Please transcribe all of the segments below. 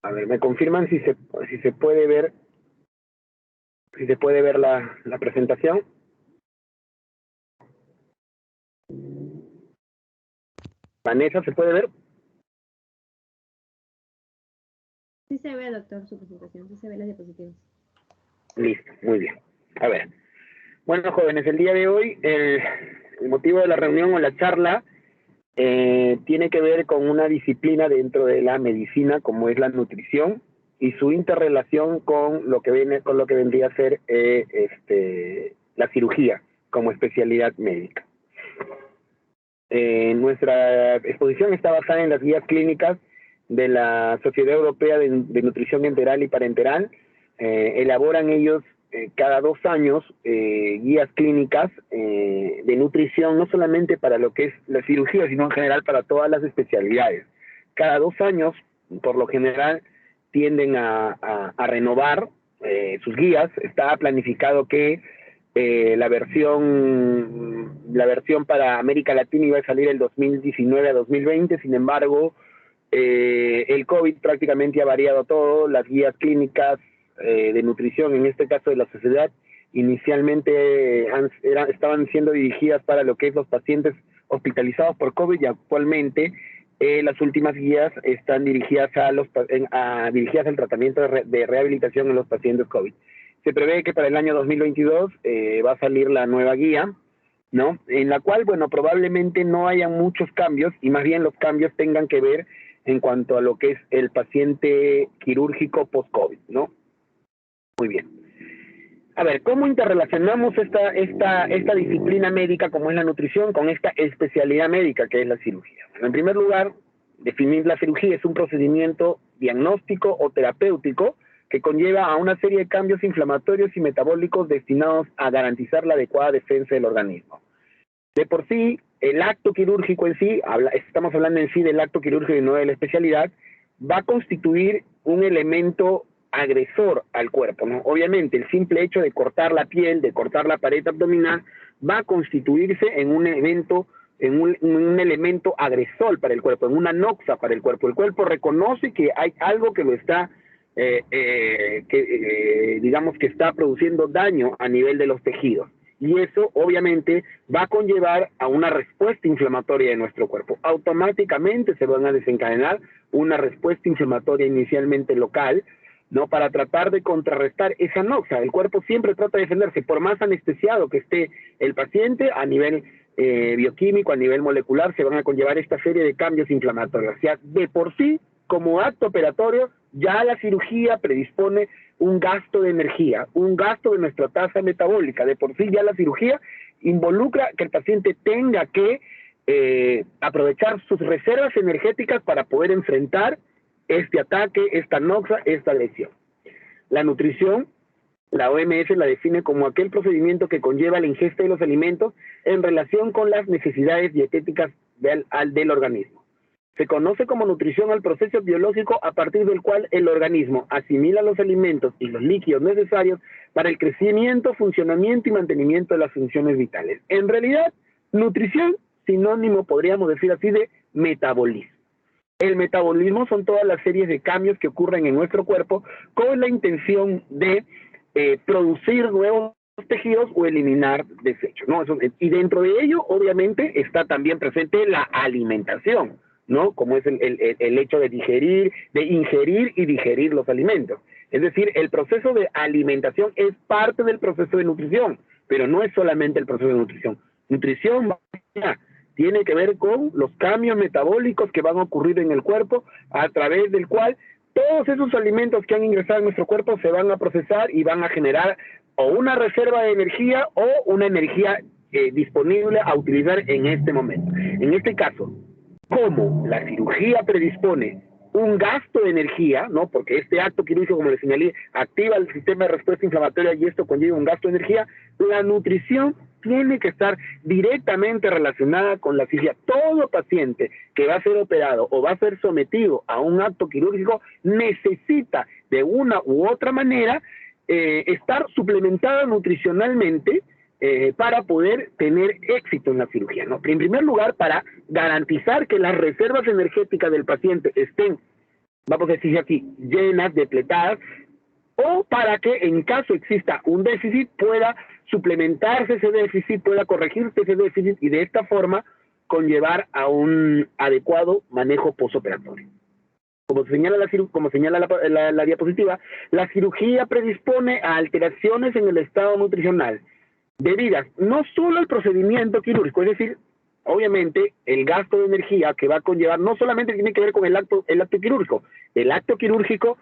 A ver, me confirman si se puede ver, la presentación. Vanessa, ¿se puede ver? Sí se ve, doctor, su presentación, sí se ve las diapositivas. Listo, muy bien. A ver. Bueno, jóvenes, el día de hoy el motivo de la reunión o la charla tiene que ver con una disciplina dentro de la medicina como es la nutrición y su interrelación con lo que vendría a ser la cirugía como especialidad médica. Nuestra exposición está basada en las guías clínicas de la Sociedad Europea de Nutrición Enteral y Parenteral. Elaboran ellos cada 2 años guías clínicas de nutrición, no solamente para lo que es la cirugía, sino en general para todas las especialidades. Cada 2 años, por lo general, tienden a renovar sus guías. Está planificado que la versión para América Latina iba a salir el 2019 a 2020, sin embargo, el COVID prácticamente ha variado todo. Las guías clínicas de nutrición, en este caso de la sociedad, inicialmente estaban siendo dirigidas para lo que es los pacientes hospitalizados por COVID y actualmente las últimas guías están dirigidas dirigidas al tratamiento de rehabilitación en los pacientes COVID. Se prevé que para el año 2022 va a salir la nueva guía, ¿no? En la cual, bueno, probablemente no haya muchos cambios y más bien los cambios tengan que ver en cuanto a lo que es el paciente quirúrgico post-COVID, ¿no? Muy bien. A ver, ¿cómo interrelacionamos esta disciplina médica como es la nutrición con esta especialidad médica que es la cirugía? Bueno, en primer lugar, definir la cirugía es un procedimiento diagnóstico o terapéutico que conlleva a una serie de cambios inflamatorios y metabólicos destinados a garantizar la adecuada defensa del organismo. De por sí, el acto quirúrgico en sí, estamos hablando en sí del acto quirúrgico y no de la especialidad, va a constituir un elemento agresor al cuerpo, ¿no? Obviamente, el simple hecho de cortar la piel, de cortar la pared abdominal, va a constituirse en un evento, en un elemento agresor para el cuerpo, en una noxa para el cuerpo. El cuerpo reconoce que hay algo que lo está, digamos que está produciendo daño a nivel de los tejidos. Y eso, obviamente, va a conllevar a una respuesta inflamatoria de nuestro cuerpo. Automáticamente se van a desencadenar una respuesta inflamatoria inicialmente local, ¿no? Para tratar de contrarrestar esa noxa. El cuerpo siempre trata de defenderse, por más anestesiado que esté el paciente, a nivel bioquímico, a nivel molecular, se van a conllevar esta serie de cambios inflamatorios. O sea, de por sí, como acto operatorio, ya la cirugía predispone un gasto de energía, un gasto de nuestra tasa metabólica. De por sí ya la cirugía involucra que el paciente tenga que aprovechar sus reservas energéticas para poder enfrentar este ataque, esta noxa, esta lesión. La nutrición, la OMS la define como aquel procedimiento que conlleva la ingesta de los alimentos en relación con las necesidades dietéticas del organismo. Se conoce como nutrición al proceso biológico a partir del cual el organismo asimila los alimentos y los líquidos necesarios para el crecimiento, funcionamiento y mantenimiento de las funciones vitales. En realidad, nutrición, sinónimo, podríamos decir así, de metabolismo. El metabolismo son todas las series de cambios que ocurren en nuestro cuerpo con la intención de producir nuevos tejidos o eliminar desechos, ¿no? Y dentro de ello, obviamente, está también presente la alimentación, ¿no? Como es el hecho de ingerir y digerir los alimentos. Es decir, el proceso de alimentación es parte del proceso de nutrición, pero no es solamente el proceso de nutrición. Nutrición tiene que ver con los cambios metabólicos que van a ocurrir en el cuerpo, a través del cual todos esos alimentos que han ingresado en nuestro cuerpo se van a procesar y van a generar o una reserva de energía o una energía disponible a utilizar en este momento. En este caso, como la cirugía predispone un gasto de energía, ¿no? Porque este acto quirúrgico, como les señalé, activa el sistema de respuesta inflamatoria y esto conlleva un gasto de energía, la nutrición tiene que estar directamente relacionada con la cirugía. Todo paciente que va a ser operado o va a ser sometido a un acto quirúrgico necesita de una u otra manera estar suplementada nutricionalmente para poder tener éxito en la cirugía, ¿no? En primer lugar, para garantizar que las reservas energéticas del paciente estén vamos a decir aquí, llenas, depletadas, o para que en caso exista un déficit pueda suplementarse ese déficit, pueda corregirse ese déficit y de esta forma conllevar a un adecuado manejo postoperatorio. Como señala la diapositiva, la cirugía predispone a alteraciones en el estado nutricional debidas no solo al procedimiento quirúrgico, es decir, obviamente el gasto de energía que va a conllevar no solamente tiene que ver con el acto quirúrgico. El acto quirúrgico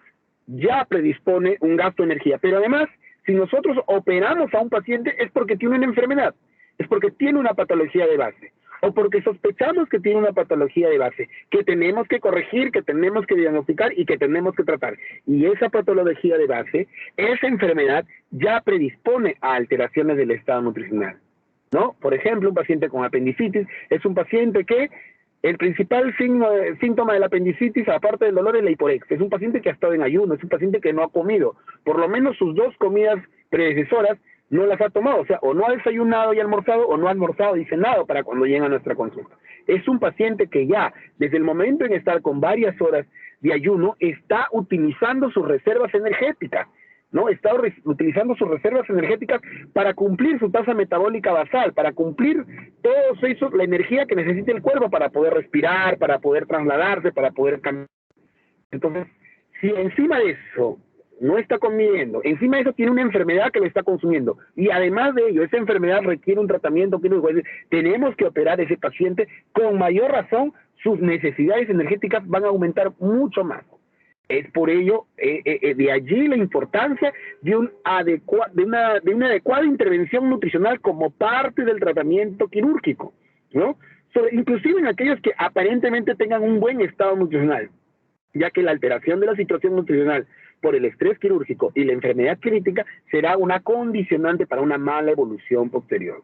ya predispone un gasto de energía, pero además, si nosotros operamos a un paciente es porque tiene una enfermedad, es porque tiene una patología de base, o porque sospechamos que tiene una patología de base, que tenemos que corregir, que tenemos que diagnosticar y que tenemos que tratar. Y esa patología de base, esa enfermedad ya predispone a alteraciones del estado nutricional, ¿no? Por ejemplo, un paciente con apendicitis es un paciente que el principal síntoma de la apendicitis, aparte del dolor, es la hiporexia. Es un paciente que ha estado en ayuno, es un paciente que no ha comido. Por lo menos sus 2 comidas predecesoras no las ha tomado. O sea, o no ha desayunado y almorzado, o no ha almorzado y cenado para cuando llega a nuestra consulta. Es un paciente que ya, desde el momento en estar con varias horas de ayuno, está utilizando sus reservas energéticas, ¿no? Está utilizando sus reservas energéticas para cumplir su tasa metabólica basal, para cumplir todo eso, la energía que necesita el cuerpo para poder respirar, para poder trasladarse, para poder caminar. Entonces, si encima de eso no está comiendo, encima de eso tiene una enfermedad que le está consumiendo, y además de ello, esa enfermedad requiere un tratamiento quirúrgico, es decir, tenemos que operar a ese paciente, con mayor razón, sus necesidades energéticas van a aumentar mucho más. Es por ello, de allí la importancia de una adecuada intervención nutricional como parte del tratamiento quirúrgico, ¿no? Inclusive en aquellos que aparentemente tengan un buen estado nutricional, ya que la alteración de la situación nutricional por el estrés quirúrgico y la enfermedad crítica será una condicionante para una mala evolución posterior.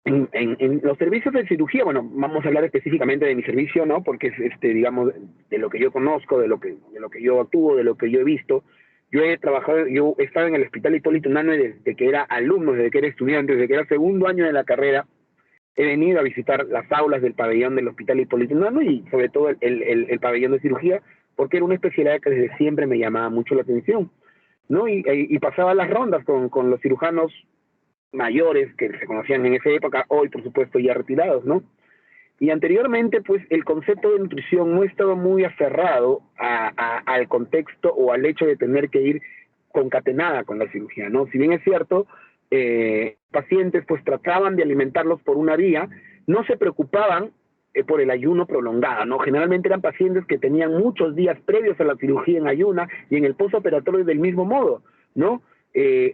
En los servicios de cirugía, bueno, vamos a hablar específicamente de mi servicio, ¿no? Porque es, digamos, de lo que yo conozco, de lo que yo actúo, de lo que yo he visto. Yo he estado en el Hospital Hipólito Unanue desde que era alumno, desde que era estudiante, desde que era segundo año de la carrera. He venido a visitar las aulas del pabellón del Hospital Hipólito Unanue y sobre todo el pabellón de cirugía, porque era una especialidad que desde siempre me llamaba mucho la atención, ¿no? Y pasaba las rondas con los cirujanos mayores que se conocían en esa época, hoy por supuesto ya retirados, ¿no? Y anteriormente, pues el concepto de nutrición no estaba muy aferrado al contexto o al hecho de tener que ir concatenada con la cirugía, ¿no? Si bien es cierto, pacientes pues trataban de alimentarlos por una vía, no se preocupaban por el ayuno prolongado, ¿no? Generalmente eran pacientes que tenían muchos días previos a la cirugía en ayuna y en el postoperatorio del mismo modo, ¿no?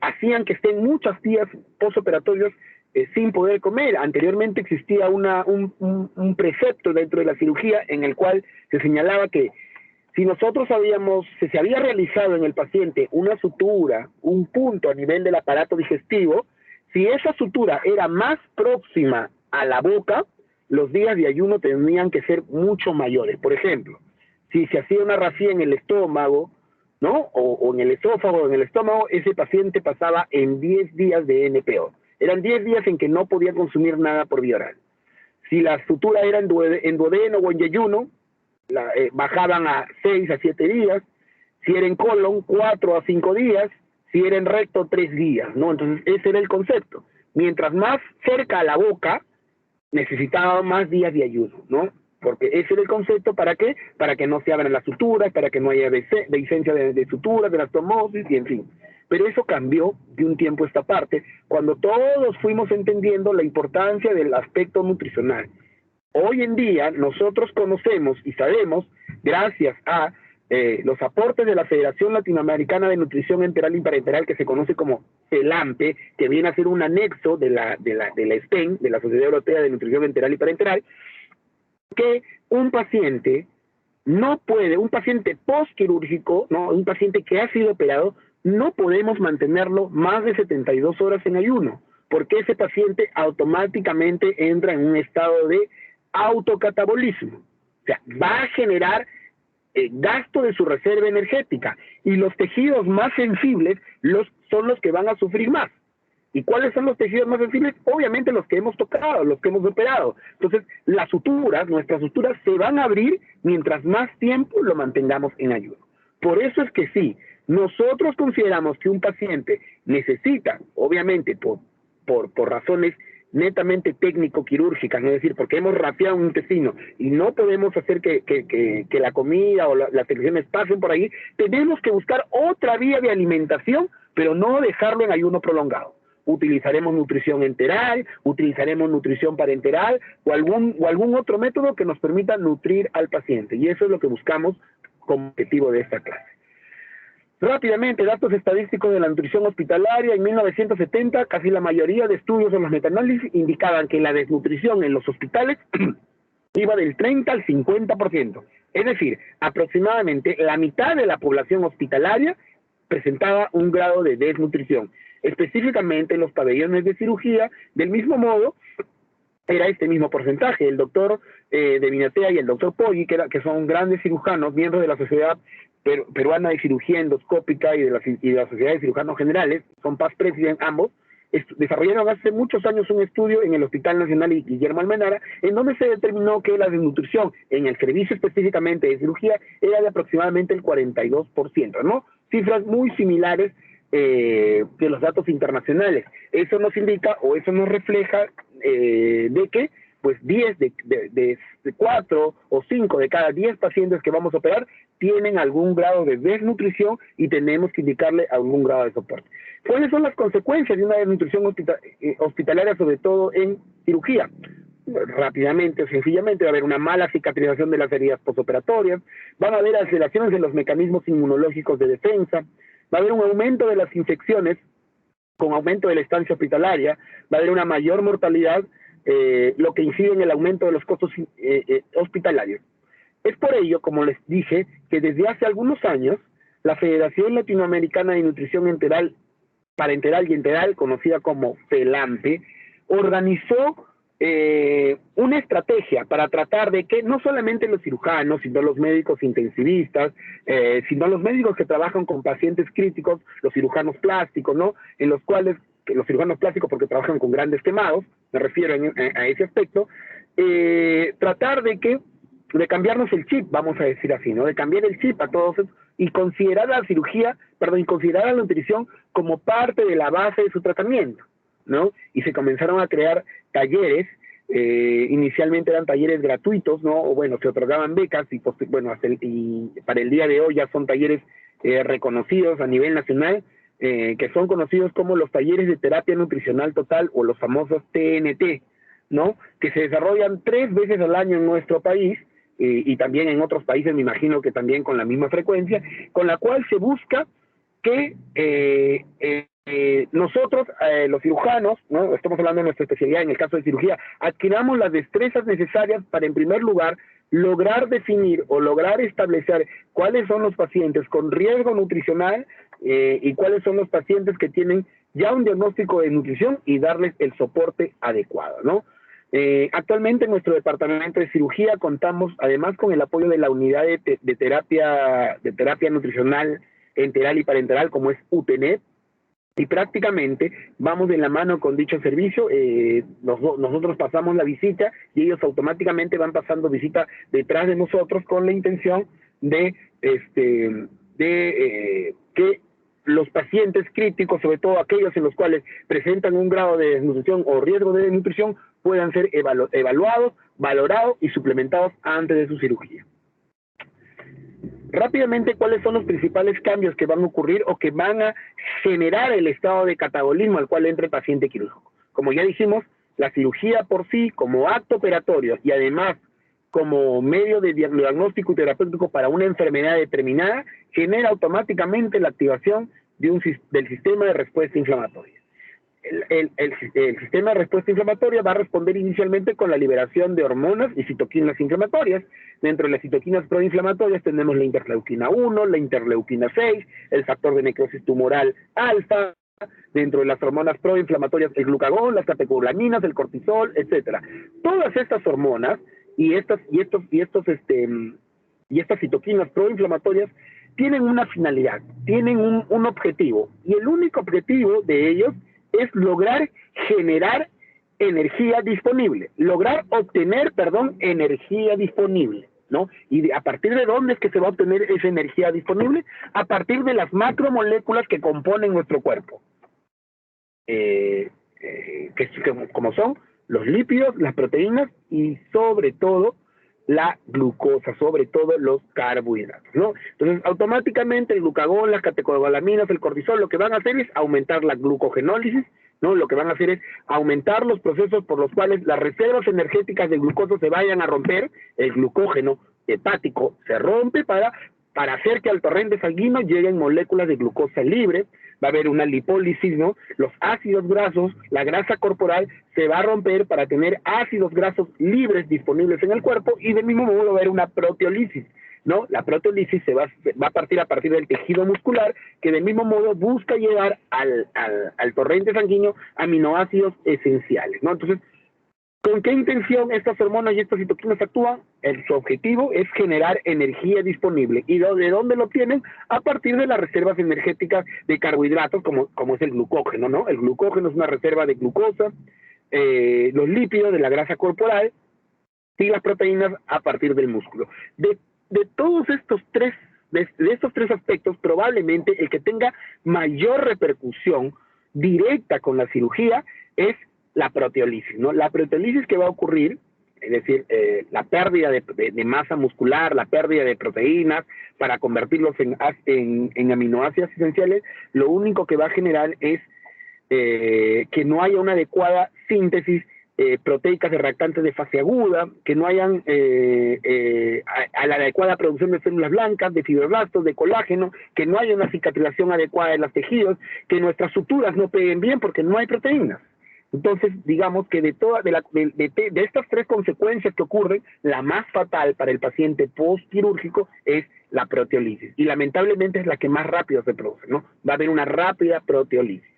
Hacían que estén muchos días postoperatorios sin poder comer. Anteriormente existía un precepto dentro de la cirugía en el cual se señalaba que si nosotros se había realizado en el paciente una sutura, un punto a nivel del aparato digestivo, si esa sutura era más próxima a la boca, los días de ayuno tenían que ser mucho mayores. Por ejemplo, si se hacía una rafía en el estómago, ¿no? O en el esófago o en el estómago, ese paciente pasaba en 10 días de NPO. Eran 10 días en que no podía consumir nada por vía oral. Si la sutura era en duodeno o en yeyuno, bajaban a 6 a 7 días. Si era en colon, 4 a 5 días. Si era en recto, 3 días, ¿no? Entonces, ese era el concepto. Mientras más cerca a la boca, necesitaba más días de ayuno, ¿no? Porque ese era el concepto, ¿para qué? Para que no se abran las suturas, para que no haya dehiscencia de suturas, de la estomosis, y en fin. Pero eso cambió de un tiempo a esta parte, cuando todos fuimos entendiendo la importancia del aspecto nutricional. Hoy en día nosotros conocemos y sabemos, gracias a los aportes de la Federación Latinoamericana de Nutrición Enteral y Parenteral, que se conoce como FELAMPE, que viene a ser un anexo de la STEN, de la Sociedad Europea de Nutrición Enteral y Parenteral, que un paciente un paciente postquirúrgico, ¿no? Un paciente que ha sido operado, no podemos mantenerlo más de 72 horas en ayuno, porque ese paciente automáticamente entra en un estado de autocatabolismo. O sea, va a generar gasto de su reserva energética, y los tejidos más sensibles son los que van a sufrir más. ¿Y cuáles son los tejidos más sensibles? Obviamente los que hemos tocado, los que hemos operado. Entonces, las suturas, nuestras suturas se van a abrir mientras más tiempo lo mantengamos en ayuno. Por eso es que sí, nosotros consideramos que un paciente necesita, obviamente por razones netamente técnico-quirúrgicas, es decir, porque hemos rapeado un intestino y no podemos hacer que la comida o las secreciones pasen por ahí, tenemos que buscar otra vía de alimentación, pero no dejarlo en ayuno prolongado. Utilizaremos nutrición enteral, utilizaremos nutrición parenteral o algún otro método que nos permita nutrir al paciente, y eso es lo que buscamos como objetivo de esta clase. Rápidamente, datos estadísticos de la nutrición hospitalaria. En 1970, casi la mayoría de estudios en los metaanálisis indicaban que la desnutrición en los hospitales iba del 30 al 50%. Es decir, aproximadamente la mitad de la población hospitalaria presentaba un grado de desnutrición. Específicamente en los pabellones de cirugía, del mismo modo, era este mismo porcentaje. El doctor de Minatea y el doctor Poggi, que son grandes cirujanos, miembros de la Sociedad Peruana de Cirugía Endoscópica y de la Sociedad de Cirujanos Generales, son past president ambos, desarrollaron hace muchos años un estudio en el Hospital Nacional Guillermo Almenara, en donde se determinó que la desnutrición en el servicio específicamente de cirugía era de aproximadamente el 42%, ¿no? Cifras muy similares de los datos internacionales. Eso nos indica o eso nos refleja de que pues 10 de 4 o 5 de cada 10 pacientes que vamos a operar tienen algún grado de desnutrición y tenemos que indicarle algún grado de soporte. ¿Cuáles son las consecuencias de una desnutrición hospitalaria, sobre todo en cirugía? Rápidamente, sencillamente, va a haber una mala cicatrización de las heridas postoperatorias, van a haber alteraciones en los mecanismos inmunológicos de defensa, va a haber un aumento de las infecciones con aumento de la estancia hospitalaria, va a haber una mayor mortalidad, lo que incide en el aumento de los costos hospitalarios. Es por ello, como les dije, que desde hace algunos años, la Federación Latinoamericana de Nutrición Enteral, Parenteral y Enteral, conocida como FELAMPE, organizó una estrategia para tratar de que no solamente los cirujanos, sino los médicos intensivistas, sino los médicos que trabajan con pacientes críticos, los cirujanos plásticos, ¿no? En los cuales, los cirujanos plásticos porque trabajan con grandes quemados, me refiero a ese aspecto, tratar de cambiarnos el chip, vamos a decir así, ¿no? De cambiar el chip a todos y considerar la cirugía, y considerar la nutrición como parte de la base de su tratamiento, ¿no? Y se comenzaron a crear talleres, inicialmente eran talleres gratuitos, ¿no? O bueno, se otorgaban becas y para el día de hoy ya son talleres reconocidos a nivel nacional, que son conocidos como los talleres de terapia nutricional total o los famosos TNT, ¿no? Que se desarrollan 3 veces al año en nuestro país, y también en otros países, me imagino que también con la misma frecuencia, con la cual se busca que nosotros, los cirujanos, ¿no? Estamos hablando de nuestra especialidad en el caso de cirugía, adquiramos las destrezas necesarias para, en primer lugar, lograr definir o lograr establecer cuáles son los pacientes con riesgo nutricional y cuáles son los pacientes que tienen ya un diagnóstico de nutrición y darles el soporte adecuado, ¿no? Actualmente en nuestro departamento de cirugía contamos además con el apoyo de la unidad de terapia nutricional enteral y parenteral, como es UTENET, y prácticamente vamos de la mano con dicho servicio. Nosotros pasamos la visita y ellos automáticamente van pasando visita detrás de nosotros con la intención de que los pacientes críticos, sobre todo aquellos en los cuales presentan un grado de desnutrición o riesgo de desnutrición, puedan ser evaluados, valorados y suplementados antes de su cirugía. Rápidamente, ¿cuáles son los principales cambios que van a ocurrir o que van a generar el estado de catabolismo al cual entra el paciente quirúrgico? Como ya dijimos, la cirugía por sí, como acto operatorio y además como medio de diagnóstico y terapéutico para una enfermedad determinada, genera automáticamente la activación del sistema de respuesta inflamatoria. El sistema de respuesta inflamatoria va a responder inicialmente con la liberación de hormonas y citoquinas inflamatorias. Dentro de las citoquinas proinflamatorias tenemos la interleuquina 1, la interleuquina 6, el factor de necrosis tumoral alfa. Dentro de las hormonas proinflamatorias, el glucagón, las catecolaminas, el cortisol, etcétera. Todas estas hormonas y estas citoquinas proinflamatorias tienen una finalidad, tienen un objetivo, y el único objetivo de ellos es lograr generar energía disponible, lograr obtener, energía disponible, ¿no? ¿Y a partir de dónde es que se va a obtener esa energía disponible? A partir de las macromoléculas que componen nuestro cuerpo, como son los lípidos, las proteínas y sobre todo la glucosa, sobre todo los carbohidratos, ¿no? Entonces, automáticamente el glucagón, las catecolaminas, el cortisol, lo que van a hacer es aumentar la glucogenólisis, ¿no? Lo que van a hacer es aumentar los procesos por los cuales las reservas energéticas de glucosa se vayan a romper, el glucógeno hepático se rompe para hacer que al torrente sanguíneo lleguen moléculas de glucosa libre, va a haber una lipólisis, ¿no? Los ácidos grasos, la grasa corporal se va a romper para tener ácidos grasos libres disponibles en el cuerpo y del mismo modo va a haber una proteólisis, ¿no? La proteólisis se va a partir del tejido muscular que del mismo modo busca llevar al torrente sanguíneo aminoácidos esenciales, ¿no? Entonces, ¿con qué intención estas hormonas y estas citoquinas actúan? Su objetivo es generar energía disponible. ¿Y de dónde lo obtienen? A partir de las reservas energéticas de carbohidratos, como es el glucógeno, ¿no? El glucógeno es una reserva de glucosa, los lípidos de la grasa corporal y las proteínas a partir del músculo. De todos estos tres, de estos tres aspectos, probablemente el que tenga mayor repercusión directa con la cirugía es la proteólisis, ¿no? La proteólisis que va a ocurrir, es decir, la pérdida de masa muscular, la pérdida de proteínas para convertirlos en aminoácidos esenciales, lo único que va a generar es que no haya una adecuada síntesis proteicas de reactantes de fase aguda, que no hayan a la adecuada producción de células blancas, de fibroblastos, de colágeno, que no haya una cicatrización adecuada de los tejidos, que nuestras suturas no peguen bien porque no hay proteínas. Entonces, digamos que de estas tres consecuencias que ocurren, la más fatal para el paciente postquirúrgico es la proteólisis. Y lamentablemente es la que más rápido se produce, ¿no? Va a haber una rápida proteólisis.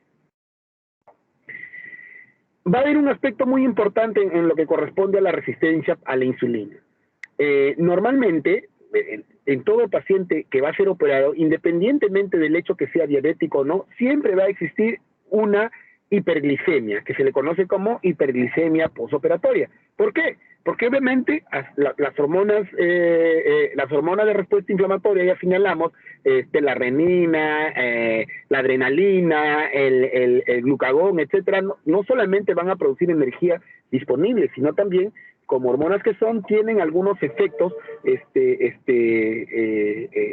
Va a haber un aspecto muy importante en lo que corresponde a la resistencia a la insulina. Normalmente, en todo paciente que va a ser operado, independientemente del hecho que sea diabético o no, siempre va a existir una hiperglicemia, que se le conoce como hiperglicemia postoperatoria. ¿Por qué? Porque obviamente las hormonas de respuesta inflamatoria, ya señalamos, la renina, la adrenalina, el glucagón, etcétera, no solamente van a producir energía disponible, sino también, como hormonas que son, tienen algunos efectos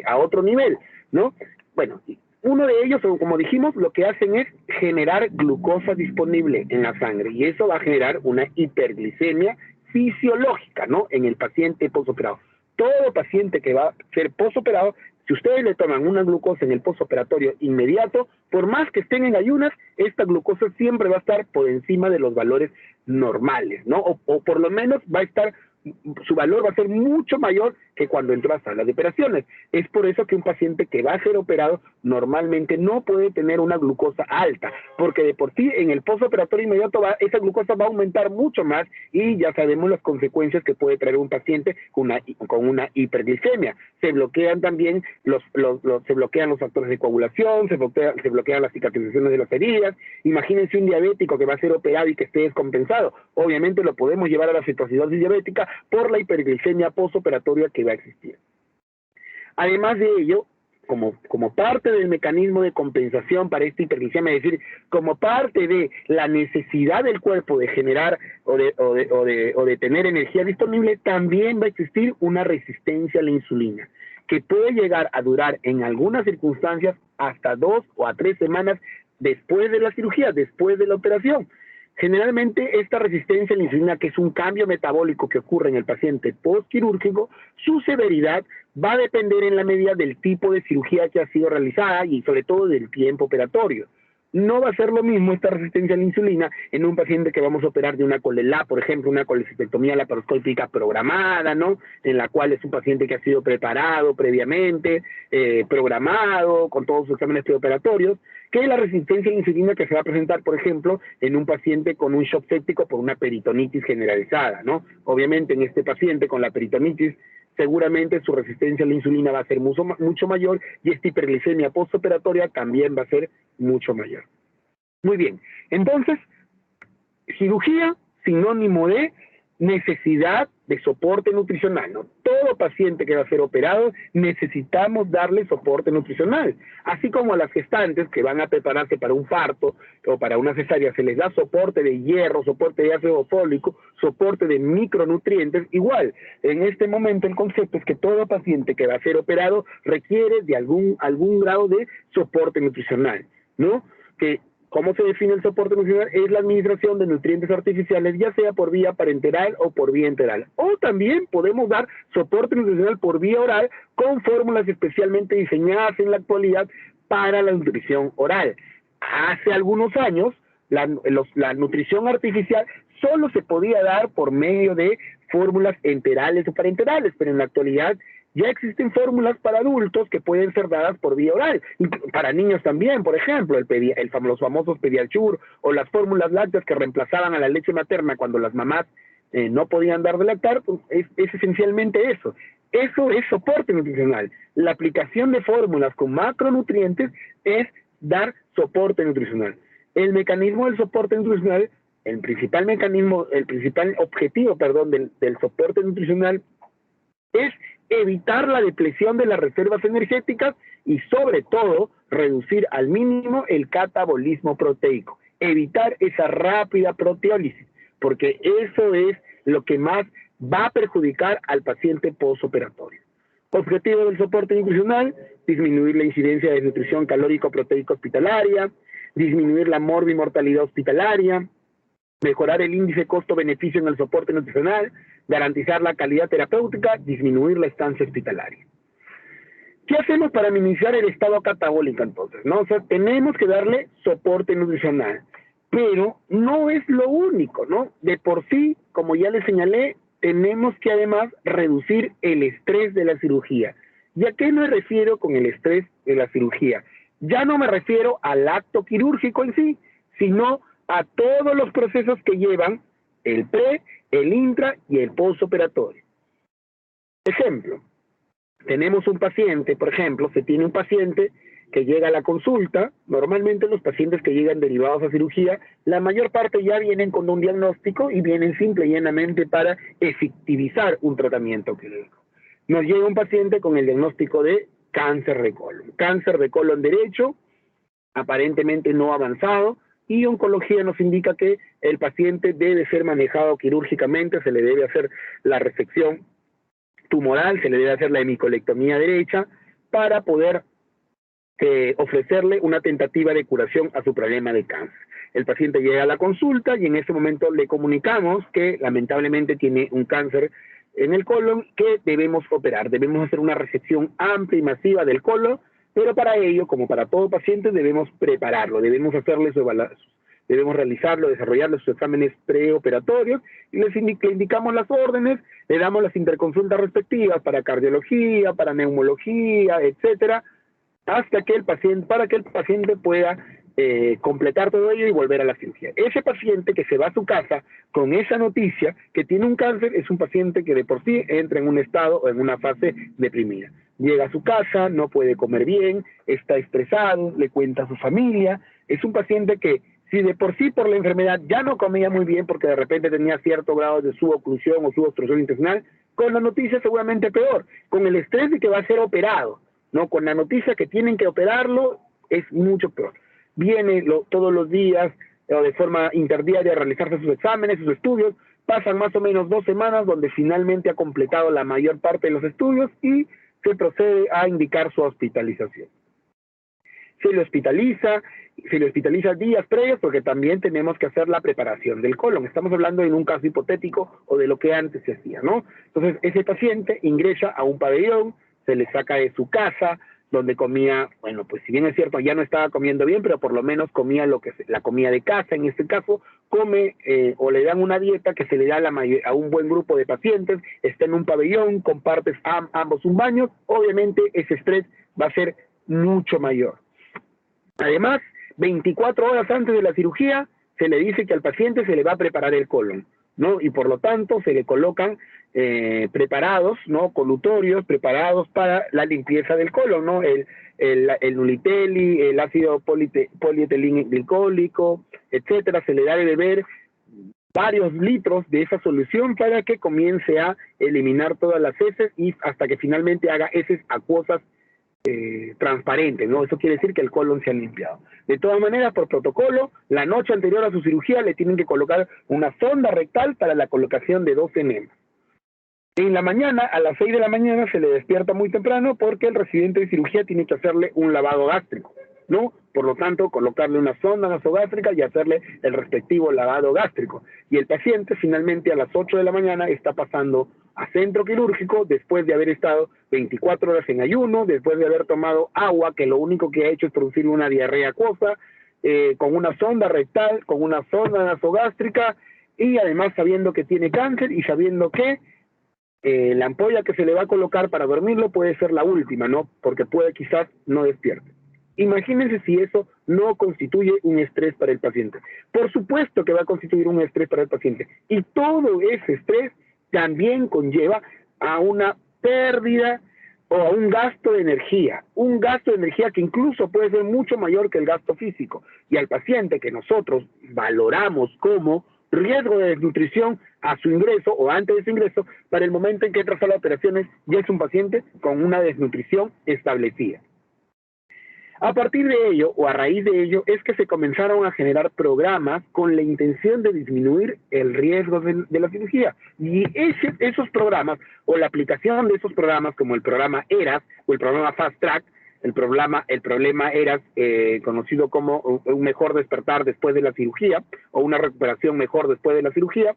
a otro nivel, ¿no? Bueno, uno de ellos, como dijimos, lo que hacen es generar glucosa disponible en la sangre y eso va a generar una hiperglicemia fisiológica, ¿no? En el paciente postoperado. Todo paciente que va a ser postoperado, si ustedes le toman una glucosa en el postoperatorio inmediato, por más que estén en ayunas, esta glucosa siempre va a estar por encima de los valores normales, ¿no? O por lo menos va a estar, su valor va a ser mucho mayor que cuando entró a salas de operaciones. Es por eso que un paciente que va a ser operado normalmente no puede tener una glucosa alta, porque de por sí en el postoperatorio inmediato esa glucosa va a aumentar mucho más y ya sabemos las consecuencias que puede traer un paciente con una hiperglicemia. Se bloquean también se bloquean los factores de coagulación, se bloquean las cicatrizaciones de las heridas. Imagínense un diabético que va a ser operado y que esté descompensado. Obviamente lo podemos llevar a la cetoacidosis diabética por la hiperglicemia postoperatoria que va a existir. Además de ello, como parte del mecanismo de compensación para esta hiperglicemia, es decir, como parte de la necesidad del cuerpo de generar o de tener energía disponible, también va a existir una resistencia a la insulina, que puede llegar a durar en algunas circunstancias hasta 2 o 3 semanas después de la cirugía, después de la operación. Generalmente esta resistencia a la insulina, que es un cambio metabólico que ocurre en el paciente postquirúrgico, su severidad va a depender en la medida del tipo de cirugía que ha sido realizada y sobre todo del tiempo operatorio. No va a ser lo mismo esta resistencia a la insulina en un paciente que vamos a operar de una colelá, por ejemplo, una colecistectomía laparoscópica programada, ¿no? En la cual es un paciente que ha sido preparado previamente, programado, con todos sus exámenes preoperatorios, que la resistencia a la insulina que se va a presentar, por ejemplo, en un paciente con un shock séptico por una peritonitis generalizada, ¿no? Obviamente en este paciente con la peritonitis, seguramente su resistencia a la insulina va a ser mucho mayor y esta hiperglicemia postoperatoria también va a ser mucho mayor. Muy bien, entonces, cirugía, sinónimo de necesidad de soporte nutricional, ¿no? Todo paciente que va a ser operado necesitamos darle soporte nutricional, así como a las gestantes que van a prepararse para un parto o para una cesárea se les da soporte de hierro, soporte de ácido fólico, soporte de micronutrientes, igual, en este momento el concepto es que todo paciente que va a ser operado requiere de algún grado de soporte nutricional, ¿no? Que ¿cómo se define el soporte nutricional? Es la administración de nutrientes artificiales, ya sea por vía parenteral o por vía enteral. O también podemos dar soporte nutricional por vía oral con fórmulas especialmente diseñadas en la actualidad para la nutrición oral. Hace algunos años, la nutrición artificial solo se podía dar por medio de fórmulas enterales o parenterales, pero en la actualidad ya existen fórmulas para adultos que pueden ser dadas por vía oral, para niños también, por ejemplo, los famosos Pediasure o las fórmulas lácteas que reemplazaban a la leche materna cuando las mamás no podían dar de lactar, pues es esencialmente eso. Eso es soporte nutricional. La aplicación de fórmulas con macronutrientes es dar soporte nutricional. El mecanismo del soporte nutricional, el principal objetivo, del soporte nutricional es evitar la depleción de las reservas energéticas y sobre todo reducir al mínimo el catabolismo proteico, evitar esa rápida proteólisis, porque eso es lo que más va a perjudicar al paciente postoperatorio. Objetivo del soporte nutricional: disminuir la incidencia de nutrición calórico-proteica hospitalaria, disminuir la morbimortalidad hospitalaria, mejorar el índice costo-beneficio en el soporte nutricional, garantizar la calidad terapéutica, disminuir la estancia hospitalaria. ¿Qué hacemos para minimizar el estado catabólico entonces? ¿No? O sea, tenemos que darle soporte nutricional, pero no es lo único, ¿no? De por sí, como ya les señalé, tenemos que además reducir el estrés de la cirugía. ¿Y a qué me refiero con el estrés de la cirugía? Ya no me refiero al acto quirúrgico en sí, sino a todos los procesos que llevan el pre, el intra y el postoperatorio. Ejemplo, tenemos un paciente, por ejemplo, se tiene un paciente que llega a la consulta. Normalmente los pacientes que llegan derivados a cirugía, la mayor parte ya vienen con un diagnóstico y vienen simple y llanamente para efectivizar un tratamiento clínico. Nos llega un paciente con el diagnóstico de cáncer de colon derecho, aparentemente no avanzado, y oncología nos indica que el paciente debe ser manejado quirúrgicamente, se le debe hacer la resección tumoral, se le debe hacer la hemicolectomía derecha para poder ofrecerle una tentativa de curación a su problema de cáncer. El paciente llega a la consulta y en ese momento le comunicamos que lamentablemente tiene un cáncer en el colon que debemos operar. Debemos hacer una resección amplia y masiva del colon, pero para ello, como para todo paciente, debemos prepararlo, debemos hacerle su evaluación, debemos realizarlo, desarrollarle sus exámenes preoperatorios y le indicamos las órdenes, le damos las interconsultas respectivas para cardiología, para neumología, etcétera, hasta que para que el paciente pueda completar todo ello y volver a la cirugía. Ese paciente que se va a su casa con esa noticia que tiene un cáncer es un paciente que de por sí entra en un estado o en una fase deprimida. Llega a su casa, no puede comer bien, está estresado, le cuenta a su familia. Es un paciente que, si de por sí por la enfermedad ya no comía muy bien porque de repente tenía cierto grado de suboclusión o subobstrucción intestinal, con la noticia seguramente peor, con el estrés de que va a ser operado, ¿no? Con la noticia que tienen que operarlo es mucho peor. Viene todos los días o de forma interdiaria a realizarse sus exámenes, sus estudios, pasan más o menos 2 semanas donde finalmente ha completado la mayor parte de los estudios y se procede a indicar su hospitalización. Se le hospitaliza días previos porque también tenemos que hacer la preparación del colon. Estamos hablando en un caso hipotético o de lo que antes se hacía, ¿no? Entonces, ese paciente ingresa a un pabellón, se le saca de su casa, donde comía, bueno, pues si bien es cierto, ya no estaba comiendo bien, pero por lo menos comía la comida de casa, en este caso, come o le dan una dieta que se le da a un buen grupo de pacientes, está en un pabellón, compartes ambos un baño, obviamente ese estrés va a ser mucho mayor. Además, 24 horas antes de la cirugía, se le dice que al paciente se le va a preparar el colon, ¿no? Y por lo tanto se le colocan preparados, ¿no? Colutorios preparados para la limpieza del colon, ¿no? el nuliteli, el ácido polietilenglicólico, etcétera. Se le da de beber varios litros de esa solución para que comience a eliminar todas las heces y hasta que finalmente haga heces acuosas transparentes, ¿no? Eso quiere decir que el colon se ha limpiado. De todas maneras, por protocolo, la noche anterior a su cirugía le tienen que colocar una sonda rectal para la colocación de 2 enemas. En la mañana, a las 6 de la mañana, se le despierta muy temprano porque el residente de cirugía tiene que hacerle un lavado gástrico, ¿no? Por lo tanto, colocarle una sonda nasogástrica y hacerle el respectivo lavado gástrico. Y el paciente finalmente a las 8 de la mañana está pasando a centro quirúrgico después de haber estado 24 horas en ayuno, después de haber tomado agua, que lo único que ha hecho es producir una diarrea acuosa, con una sonda rectal, con una sonda nasogástrica, y además sabiendo que tiene cáncer y sabiendo que la ampolla que se le va a colocar para dormirlo puede ser la última, ¿no? Porque puede quizás no despierte. Imagínense si eso no constituye un estrés para el paciente. Por supuesto que va a constituir un estrés para el paciente. Y todo ese estrés también conlleva a una pérdida o a un gasto de energía. Un gasto de energía que incluso puede ser mucho mayor que el gasto físico. Y al paciente que nosotros valoramos como riesgo de desnutrición a su ingreso o antes de su ingreso, para el momento en que entra a sala de operaciones ya es un paciente con una desnutrición establecida. A partir de ello, o a raíz de ello, es que se comenzaron a generar programas con la intención de disminuir el riesgo de la cirugía. Y esos programas, o la aplicación de esos programas, como el programa ERAS, o el programa Fast Track, el problema ERAS, conocido como un mejor despertar después de la cirugía, o una recuperación mejor después de la cirugía,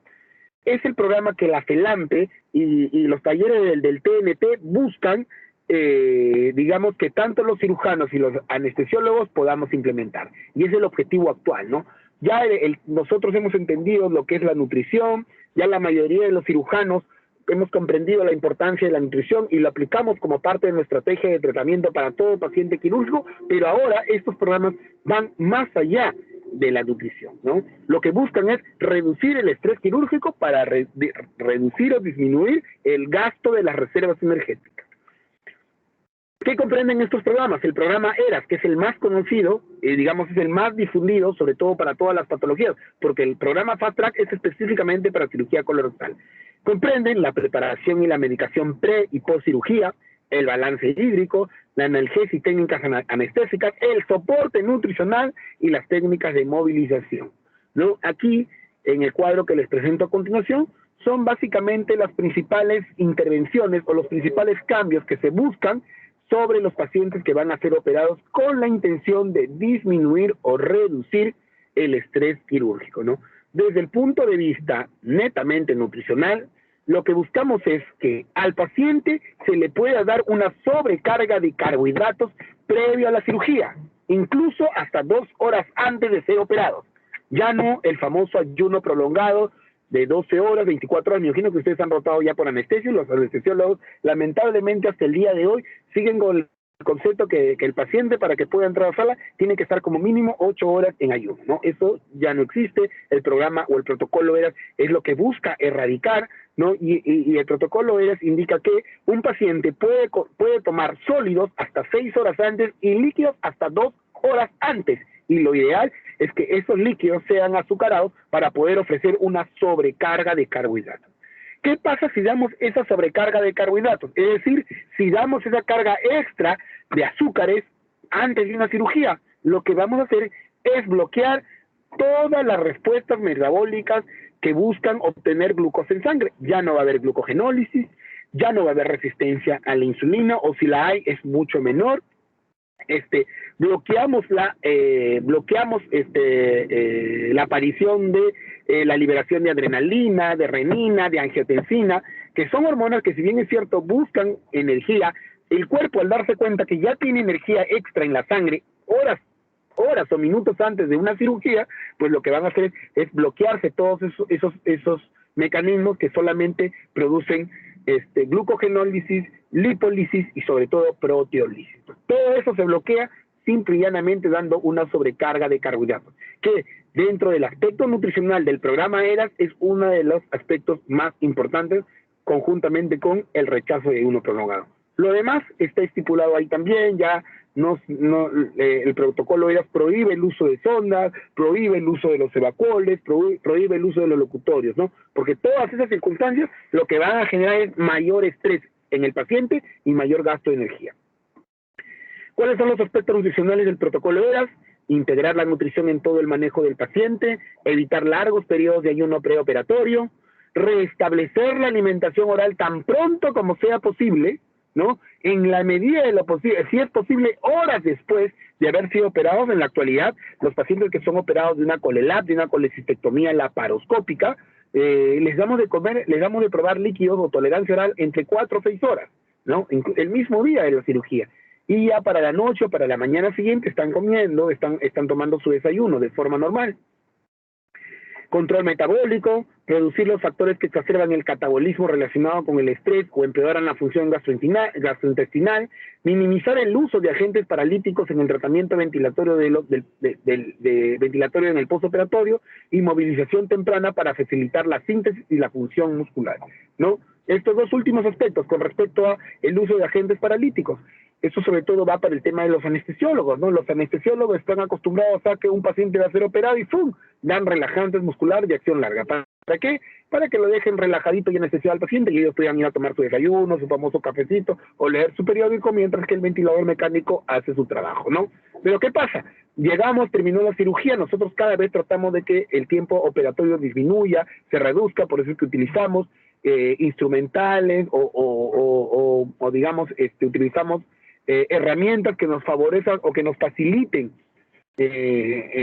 es el programa que la FELAMPE y los talleres del TNT buscan, digamos, que tanto los cirujanos y los anestesiólogos podamos implementar. Y es el objetivo actual, ¿no? Ya nosotros hemos entendido lo que es la nutrición, ya la mayoría de los cirujanos hemos comprendido la importancia de la nutrición y lo aplicamos como parte de nuestra estrategia de tratamiento para todo paciente quirúrgico, pero ahora estos programas van más allá de la nutrición, ¿no? Lo que buscan es reducir el estrés quirúrgico para reducir o disminuir el gasto de las reservas energéticas. ¿Qué comprenden estos programas? El programa ERAS, que es el más conocido, digamos, es el más difundido, sobre todo para todas las patologías, porque el programa Fast Track es específicamente para cirugía colorectal. Comprenden la preparación y la medicación pre y post cirugía, el balance hídrico, la analgesia y técnicas anestésicas, el soporte nutricional y las técnicas de movilización, ¿no? Aquí, en el cuadro que les presento a continuación, son básicamente las principales intervenciones o los principales cambios que se buscan sobre los pacientes que van a ser operados con la intención de disminuir o reducir el estrés quirúrgico, ¿no? Desde el punto de vista netamente nutricional, lo que buscamos es que al paciente se le pueda dar una sobrecarga de carbohidratos previo a la cirugía, incluso hasta 2 horas antes de ser operados. Ya no el famoso ayuno prolongado de 12 horas, 24 horas. Me imagino que ustedes han rotado ya por anestesia, los anestesiólogos lamentablemente hasta el día de hoy siguen con el concepto que el paciente, para que pueda entrar a la sala, tiene que estar como mínimo 8 horas en ayuno, ¿no? Eso ya no existe. El programa o el protocolo ERAS es lo que busca erradicar, ¿no? Y el protocolo ERAS indica que un paciente puede tomar sólidos hasta 6 horas antes y líquidos hasta 2 horas antes. Y lo ideal es que esos líquidos sean azucarados para poder ofrecer una sobrecarga de carbohidratos. ¿Qué pasa si damos esa sobrecarga de carbohidratos? Es decir, si damos esa carga extra de azúcares antes de una cirugía, lo que vamos a hacer es bloquear todas las respuestas metabólicas que buscan obtener glucosa en sangre. Ya no va a haber glucogenólisis, ya no va a haber resistencia a la insulina, o si la hay es mucho menor. Bloqueamos la aparición de la liberación de adrenalina, de renina, de angiotensina, que son hormonas que, si bien es cierto, buscan energía. El cuerpo, al darse cuenta que ya tiene energía extra en la sangre horas o minutos antes de una cirugía, pues lo que van a hacer es bloquearse todos esos mecanismos que solamente producen glucogenólisis, lipólisis y sobre todo proteólisis. Todo eso se bloquea simple y llanamente dando una sobrecarga de carbohidratos, que dentro del aspecto nutricional del programa ERAS es uno de los aspectos más importantes, conjuntamente con el rechazo de ayuno prolongado. Lo demás está estipulado ahí también, ya el protocolo ERAS prohíbe el uso de sondas, prohíbe el uso de los evacuoles, prohíbe el uso de los locutorios, ¿no? Porque todas esas circunstancias lo que van a generar es mayor estrés en el paciente y mayor gasto de energía. ¿Cuáles son los aspectos nutricionales del protocolo ERAS? Integrar la nutrición en todo el manejo del paciente, evitar largos periodos de ayuno preoperatorio, restablecer la alimentación oral tan pronto como sea posible, ¿no? En la medida de lo posible, si es posible, horas después de haber sido operados. En la actualidad, los pacientes que son operados de una colelap, de una colecistectomía laparoscópica, les damos de comer, les damos de probar líquidos o tolerancia oral entre 4 o 6 horas, ¿no? El mismo día de la cirugía. Y ya para la noche o para la mañana siguiente están comiendo, están tomando su desayuno de forma normal. Control metabólico, reducir los factores que exacerban el catabolismo relacionado con el estrés o empeoran la función gastrointestinal, minimizar el uso de agentes paralíticos en el tratamiento ventilatorio ventilatorio en el postoperatorio y movilización temprana para facilitar la síntesis y la función muscular, ¿no? Estos dos últimos aspectos con respecto a el uso de agentes paralíticos, eso sobre todo va para el tema de los anestesiólogos, ¿no? Los anestesiólogos están acostumbrados a que un paciente va a ser operado y ¡fum!, dan relajantes musculares de acción larga. ¿Para qué? Para que lo dejen relajadito y anestesiado al paciente y ellos puedan ir a tomar su desayuno, su famoso cafecito o leer su periódico mientras que el ventilador mecánico hace su trabajo, ¿no? Pero ¿qué pasa? Llegamos, terminó la cirugía, nosotros cada vez tratamos de que el tiempo operatorio disminuya, se reduzca, por eso es que utilizamos instrumentales o digamos, utilizamos herramientas que nos favorezcan o que nos faciliten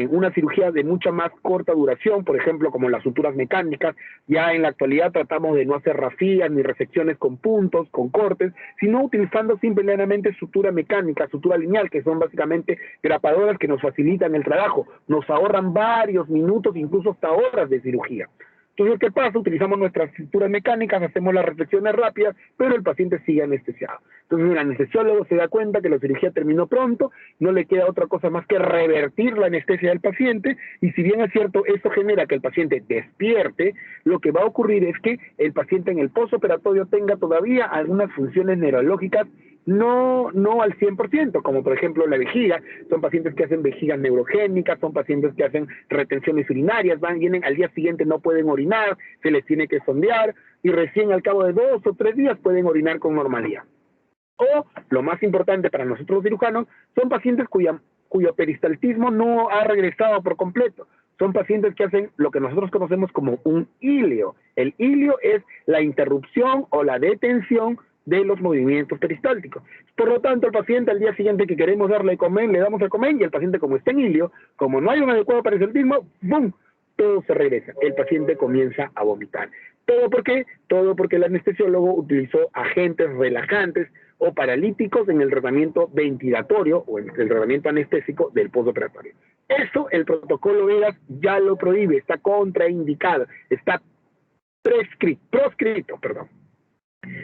una cirugía de mucha más corta duración, por ejemplo, como las suturas mecánicas. Ya en la actualidad tratamos de no hacer rafías ni resecciones con puntos, con cortes, sino utilizando simplemente sutura mecánica, sutura lineal, que son básicamente grapadoras que nos facilitan el trabajo, nos ahorran varios minutos, incluso hasta horas de cirugía. Entonces, ¿qué pasa? Utilizamos nuestras suturas mecánicas, hacemos las reflexiones rápidas, pero el paciente sigue anestesiado. Entonces, el anestesiólogo se da cuenta que la cirugía terminó pronto, no le queda otra cosa más que revertir la anestesia del paciente, y si bien es cierto, esto genera que el paciente despierte, lo que va a ocurrir es que el paciente en el postoperatorio tenga todavía algunas funciones neurológicas no al 100%, como por ejemplo la vejiga. Son pacientes que hacen vejigas neurogénicas, son pacientes que hacen retenciones urinarias, vienen al día siguiente, no pueden orinar, se les tiene que sondear, y recién al cabo de 2 o 3 días pueden orinar con normalidad. O, lo más importante para nosotros los cirujanos, son pacientes cuyo peristaltismo no ha regresado por completo. Son pacientes que hacen lo que nosotros conocemos como un ilio. El ilio es la interrupción o la detención de los movimientos peristálticos. Por lo tanto, el paciente al día siguiente que queremos darle a comer, le damos a comer, y el paciente, como está en ilio, como no hay un adecuado peristaltismo, ¡bum!, todo se regresa. El paciente comienza a vomitar. ¿Todo por qué? Todo porque el anestesiólogo utilizó agentes relajantes o paralíticos en el tratamiento ventilatorio o en el tratamiento anestésico del postoperatorio. Eso el protocolo ERAS ya lo prohíbe, está contraindicado, está proscrito.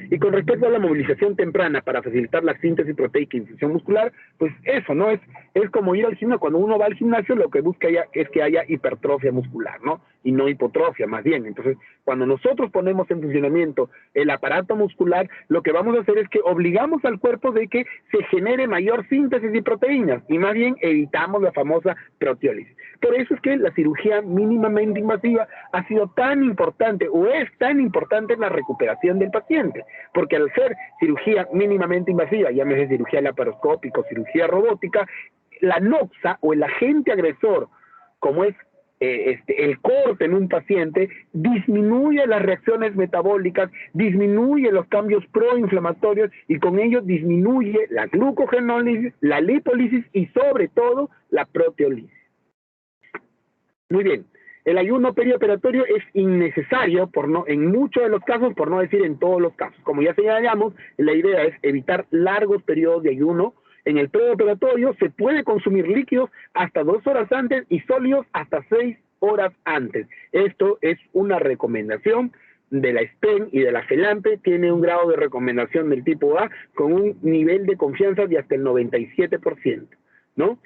Y con respecto a la movilización temprana para facilitar la síntesis proteica y función muscular, pues eso, ¿no? Es como ir al gimnasio. Cuando uno va al gimnasio, lo que busca es que haya hipertrofia muscular, ¿no? Y no hipotrofia, más bien. Entonces, cuando nosotros ponemos en funcionamiento el aparato muscular, lo que vamos a hacer es que obligamos al cuerpo de que se genere mayor síntesis de proteínas, y más bien evitamos la famosa proteólisis. Por eso es que la cirugía mínimamente invasiva ha sido tan importante, o es tan importante en la recuperación del paciente, porque al ser cirugía mínimamente invasiva, llámese cirugía laparoscópica o cirugía robótica, la noxa o el agente agresor, como es el corte en un paciente, disminuye las reacciones metabólicas, disminuye los cambios proinflamatorios, y con ello disminuye la glucogenólisis, la lipólisis y sobre todo la proteólisis. Muy bien. El ayuno perioperatorio es innecesario en muchos de los casos, por no decir en todos los casos. Como ya señalamos, la idea es evitar largos periodos de ayuno. En el preoperatorio se puede consumir líquidos hasta 2 horas antes y sólidos hasta 6 horas antes. Esto es una recomendación de la SPEN y de la FELAMPE. Tiene un grado de recomendación del tipo A con un nivel de confianza de hasta el 97%, ¿no?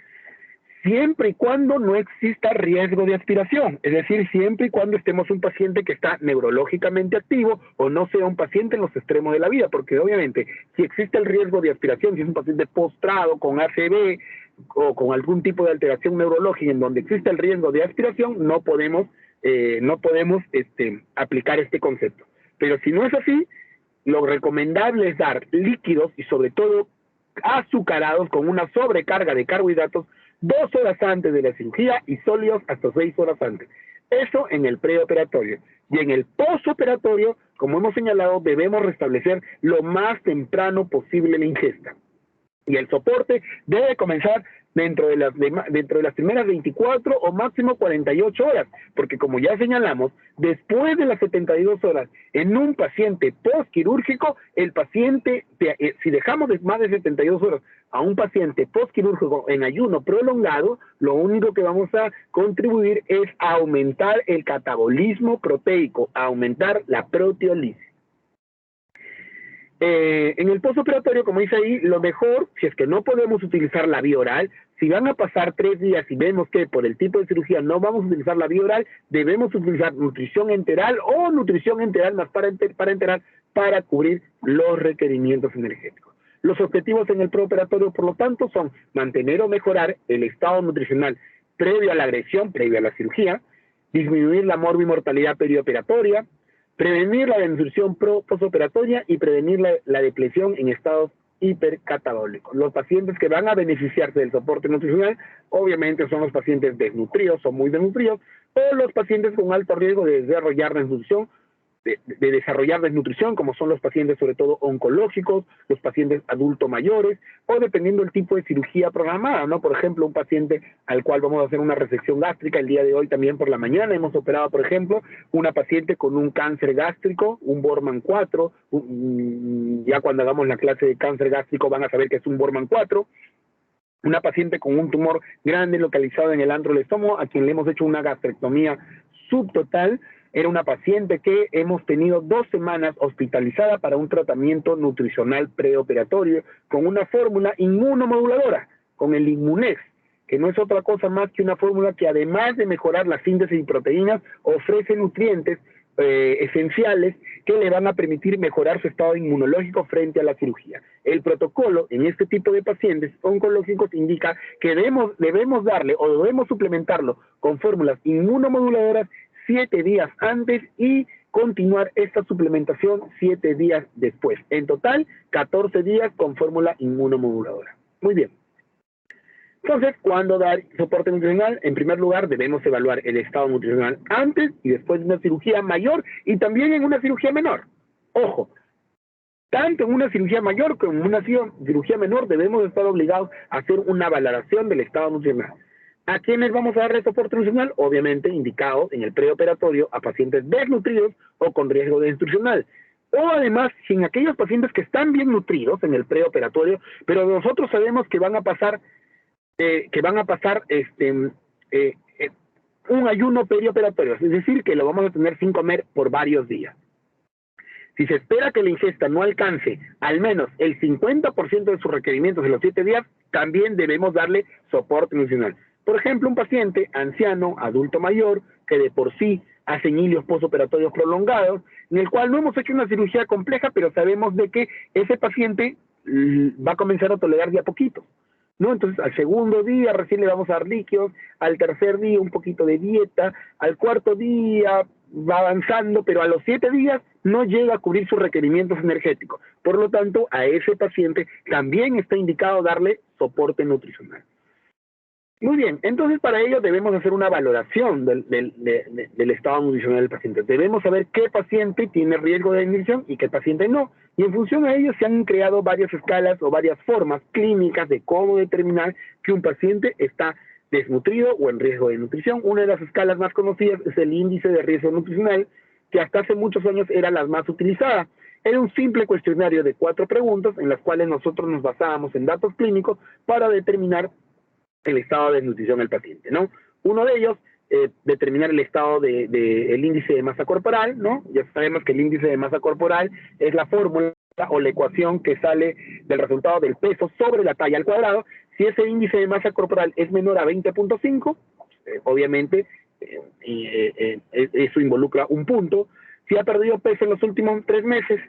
siempre y cuando no exista riesgo de aspiración, es decir, siempre y cuando estemos un paciente que está neurológicamente activo o no sea un paciente en los extremos de la vida, porque obviamente si existe el riesgo de aspiración, si es un paciente postrado con ACV o con algún tipo de alteración neurológica en donde existe el riesgo de aspiración, no podemos aplicar este concepto. Pero si no es así, lo recomendable es dar líquidos y sobre todo azucarados con una sobrecarga de carbohidratos 2 horas antes de la cirugía y sólidos hasta 6 horas antes. Eso en el preoperatorio. Y en el postoperatorio, como hemos señalado, debemos restablecer lo más temprano posible la ingesta. Y el soporte debe comenzar dentro de las primeras 24 o máximo 48 horas, porque como ya señalamos, después de las 72 horas en un paciente postquirúrgico, el paciente, si dejamos más de 72 horas a un paciente postquirúrgico en ayuno prolongado, lo único que vamos a contribuir es a aumentar el catabolismo proteico, a aumentar la proteólisis. En el postoperatorio, como dice ahí, lo mejor, si es que no podemos utilizar la vía oral, si van a pasar 3 días y vemos que por el tipo de cirugía no vamos a utilizar la vía oral, debemos utilizar nutrición enteral o nutrición enteral más para enteral para cubrir los requerimientos energéticos. Los objetivos en el preoperatorio, por lo tanto, son mantener o mejorar el estado nutricional previo a la agresión, previo a la cirugía, disminuir la morbimortalidad perioperatoria, prevenir la desnutrición postoperatoria y prevenir la depresión en estados hipercatabólicos. Los pacientes que van a beneficiarse del soporte nutricional, obviamente son los pacientes desnutridos o muy desnutridos, o los pacientes con alto riesgo de desarrollar desnutrición, como son los pacientes sobre todo oncológicos, los pacientes adultos mayores, o dependiendo del tipo de cirugía programada, ¿no? Por ejemplo, un paciente al cual vamos a hacer una resección gástrica el día de hoy también por la mañana, hemos operado, por ejemplo, una paciente con un cáncer gástrico, un Borman 4, ya cuando hagamos la clase de cáncer gástrico van a saber que es un Borman 4, una paciente con un tumor grande localizado en el antro del estómago, a quien le hemos hecho una gastrectomía subtotal. Era una paciente que hemos tenido 2 semanas hospitalizada para un tratamiento nutricional preoperatorio con una fórmula inmunomoduladora, con el Inmunex, que no es otra cosa más que una fórmula que además de mejorar la síntesis de proteínas, ofrece nutrientes esenciales que le van a permitir mejorar su estado inmunológico frente a la cirugía. El protocolo en este tipo de pacientes oncológicos indica que debemos darle o debemos suplementarlo con fórmulas inmunomoduladoras 7 días antes y continuar esta suplementación 7 días después. En total, 14 días con fórmula inmunomoduladora. Muy bien. Entonces, ¿cuándo dar soporte nutricional? En primer lugar, debemos evaluar el estado nutricional antes y después de una cirugía mayor y también en una cirugía menor. Ojo, tanto en una cirugía mayor como en una cirugía menor debemos estar obligados a hacer una valoración del estado nutricional. ¿A quiénes vamos a darle soporte nutricional? Obviamente indicados en el preoperatorio a pacientes desnutridos o con riesgo de nutricional. O además, si en aquellos pacientes que están bien nutridos en el preoperatorio, pero nosotros sabemos que van a pasar un ayuno perioperatorio, es decir, que lo vamos a tener sin comer por varios días. Si se espera que la ingesta no alcance al menos el 50% de sus requerimientos en los 7 días, también debemos darle soporte nutricional. Por ejemplo, un paciente anciano, adulto mayor, que de por sí hace ilios postoperatorios prolongados, en el cual no hemos hecho una cirugía compleja, pero sabemos de que ese paciente va a comenzar a tolerar de a poquito, ¿no? Entonces, al segundo día recién le vamos a dar líquidos, al tercer día un poquito de dieta, al cuarto día va avanzando, pero a los 7 días no llega a cubrir sus requerimientos energéticos. Por lo tanto, a ese paciente también está indicado darle soporte nutricional. Muy bien, entonces para ello debemos hacer una valoración del estado nutricional del paciente. Debemos saber qué paciente tiene riesgo de desnutrición y qué paciente no. Y en función a ello se han creado varias escalas o varias formas clínicas de cómo determinar que un paciente está desnutrido o en riesgo de nutrición. Una de las escalas más conocidas es el índice de riesgo nutricional, que hasta hace muchos años era la más utilizada. Era un simple cuestionario de 4 preguntas en las cuales nosotros nos basábamos en datos clínicos para determinar el estado de desnutrición del paciente, ¿no? Uno de ellos, determinar el estado el índice de masa corporal, ¿no? Ya sabemos que el índice de masa corporal es la fórmula o la ecuación que sale del resultado del peso sobre la talla al cuadrado. Si ese índice de masa corporal es menor a 20.5, obviamente eso involucra un punto. Si ha perdido peso en los últimos 3 meses,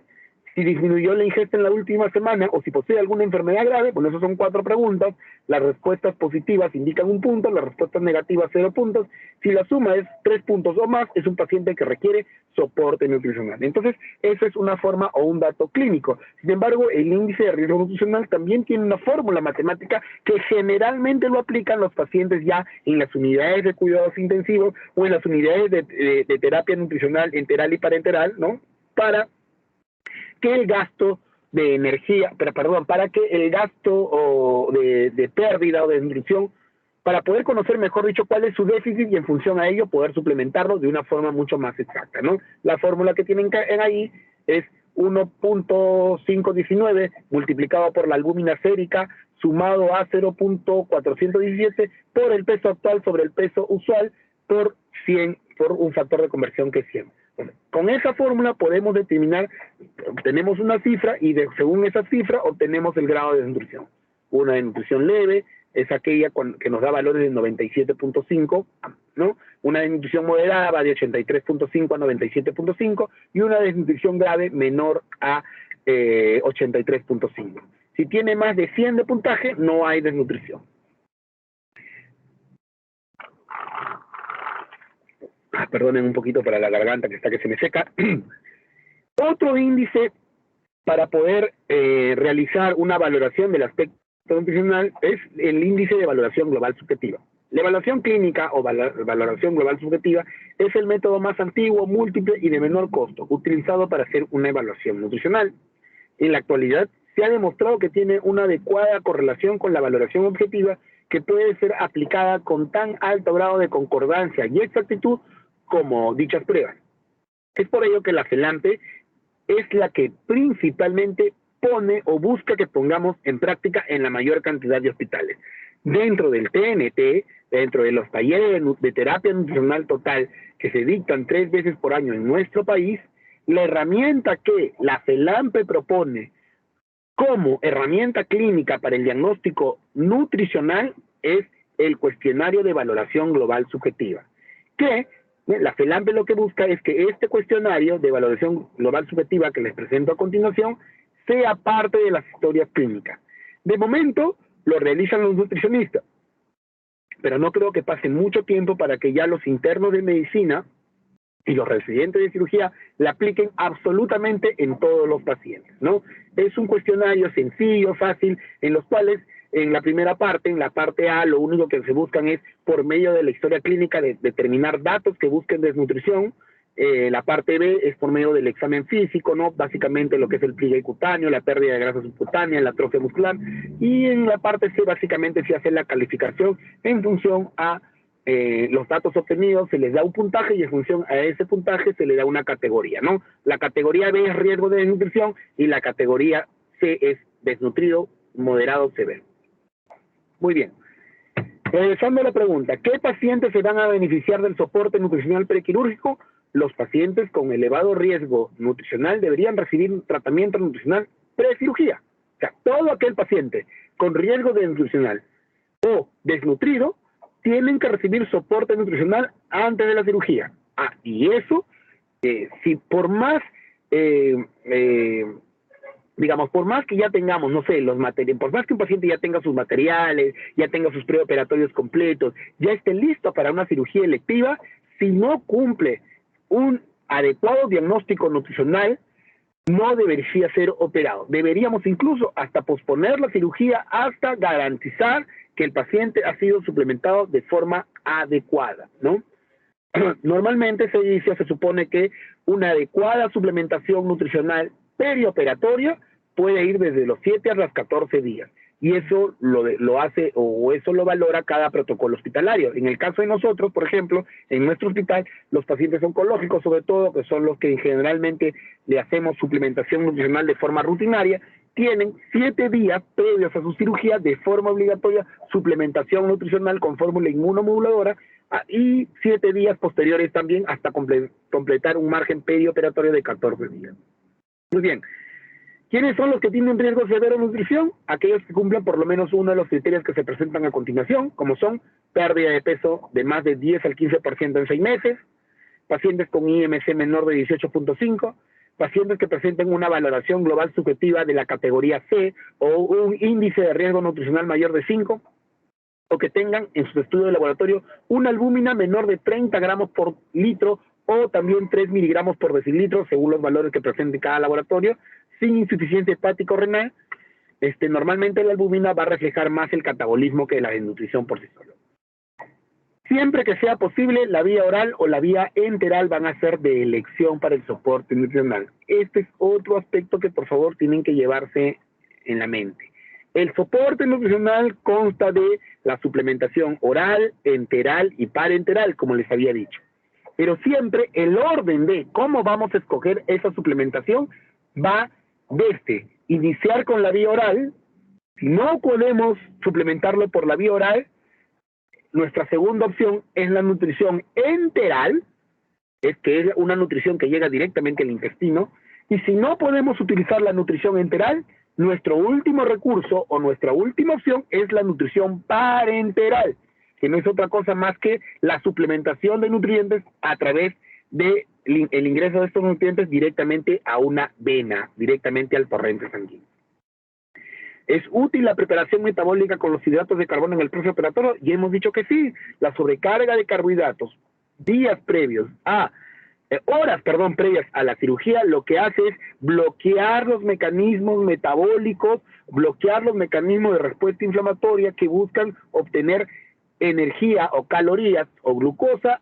si disminuyó la ingesta en la última semana o si posee alguna enfermedad grave, bueno, esas son 4 preguntas. Las respuestas positivas indican 1 punto, las respuestas negativas 0 puntos. Si la suma es 3 puntos o más, es un paciente que requiere soporte nutricional. Entonces, eso es una forma o un dato clínico. Sin embargo, el índice de riesgo nutricional también tiene una fórmula matemática que generalmente lo aplican los pacientes ya en las unidades de cuidados intensivos o en las unidades de terapia nutricional enteral y parenteral, ¿no? Para que el gasto de energía, para que el gasto de pérdida o de nutrición, para poder conocer, mejor dicho, cuál es su déficit y en función a ello poder suplementarlo de una forma mucho más exacta, ¿no? La fórmula que tienen ahí es 1.519 multiplicado por la albúmina sérica sumado a 0.417 por el peso actual sobre el peso usual por 100, por un factor de conversión que es 100. Con esa fórmula podemos determinar, obtenemos una cifra y según esa cifra obtenemos el grado de desnutrición. Una desnutrición leve es aquella que nos da valores de 97.5, ¿no? Una desnutrición moderada va de 83.5 a 97.5 y una desnutrición grave menor a 83.5. Si tiene más de 100 de puntaje, no hay desnutrición. Perdonen un poquito para la garganta que está que se me seca. Otro índice para poder realizar una valoración del aspecto nutricional es el índice de valoración global subjetiva. La evaluación clínica o valoración global subjetiva es el método más antiguo, múltiple y de menor costo, utilizado para hacer una evaluación nutricional. En la actualidad se ha demostrado que tiene una adecuada correlación con la valoración objetiva que puede ser aplicada con tan alto grado de concordancia y exactitud como dichas pruebas. Es por ello que la FELAMPE es la que principalmente pone o busca que pongamos en práctica en la mayor cantidad de hospitales. Dentro del TNT, dentro de los talleres de terapia nutricional total que se dictan 3 veces por año en nuestro país, la herramienta que la FELAMPE propone como herramienta clínica para el diagnóstico nutricional es el cuestionario de valoración global subjetiva, que la FELAMPE lo que busca es que este cuestionario de valoración global subjetiva que les presento a continuación sea parte de las historias clínicas. De momento lo realizan los nutricionistas, pero no creo que pase mucho tiempo para que ya los internos de medicina y los residentes de cirugía la apliquen absolutamente en todos los pacientes, ¿no? Es un cuestionario sencillo, fácil, en los cuales en la primera parte, en la parte A, lo único que se buscan es, por medio de la historia clínica, de determinar datos que busquen desnutrición. La parte B es por medio del examen físico, ¿no? Básicamente lo que es el pliegue cutáneo, la pérdida de grasa subcutánea, la atrofia muscular. Y en la parte C, básicamente, se hace la calificación en función a los datos obtenidos, se les da un puntaje y en función a ese puntaje se le da una categoría, ¿no? La categoría B es riesgo de desnutrición y la categoría C es desnutrido, moderado, severo. Muy bien. Regresando a la pregunta, ¿qué pacientes se van a beneficiar del soporte nutricional prequirúrgico? Los pacientes con elevado riesgo nutricional deberían recibir un tratamiento nutricional precirugía. O sea, todo aquel paciente con riesgo de nutricional o desnutrido tienen que recibir soporte nutricional antes de la cirugía. Y eso, si por más, digamos, por más que ya tengamos, no sé, los materiales, por más que un paciente ya tenga sus materiales, ya tenga sus preoperatorios completos, ya esté listo para una cirugía electiva, si no cumple un adecuado diagnóstico nutricional, no debería ser operado. Deberíamos incluso hasta posponer la cirugía hasta garantizar que el paciente ha sido suplementado de forma adecuada, ¿no? Normalmente se supone que una adecuada suplementación nutricional perioperatoria puede ir desde los 7 a los 14 días. Y eso lo hace o eso lo valora cada protocolo hospitalario. En el caso de nosotros, por ejemplo, en nuestro hospital, los pacientes oncológicos, sobre todo, que son los que generalmente le hacemos suplementación nutricional de forma rutinaria, tienen 7 días previos a su cirugía de forma obligatoria suplementación nutricional con fórmula inmunomoduladora y 7 días posteriores también hasta completar un margen perioperatorio de 14 días. Muy bien. ¿Quiénes son los que tienen riesgo severo de nutrición? Aquellos que cumplen por lo menos uno de los criterios que se presentan a continuación, como son pérdida de peso de más de 10 al 15% en 6 meses, pacientes con IMC menor de 18.5, pacientes que presenten una valoración global subjetiva de la categoría C o un índice de riesgo nutricional mayor de 5, o que tengan en su estudio de laboratorio una albúmina menor de 30 gramos por litro o también 3 miligramos por decilitro, según los valores que presente cada laboratorio, sin insuficiencia hepática o renal. Normalmente la albúmina va a reflejar más el catabolismo que la desnutrición por sí solo. Siempre que sea posible, la vía oral o la vía enteral van a ser de elección para el soporte nutricional. Este es otro aspecto que por favor tienen que llevarse en la mente. El soporte nutricional consta de la suplementación oral, enteral y parenteral, como les había dicho. Pero siempre el orden de cómo vamos a escoger esa suplementación va desde iniciar con la vía oral. Si no podemos suplementarlo por la vía oral, nuestra segunda opción es la nutrición enteral, que es una nutrición que llega directamente al intestino. Y si no podemos utilizar la nutrición enteral, nuestro último recurso o nuestra última opción es la nutrición parenteral, que no es otra cosa más que la suplementación de nutrientes a través de el ingreso de estos nutrientes directamente a una vena, directamente al torrente sanguíneo. ¿Es útil la preparación metabólica con los hidratos de carbono en el proceso operatorio? Y hemos dicho que sí. La sobrecarga de carbohidratos horas previas a la cirugía, lo que hace es bloquear los mecanismos metabólicos, bloquear los mecanismos de respuesta inflamatoria que buscan obtener energía o calorías o glucosa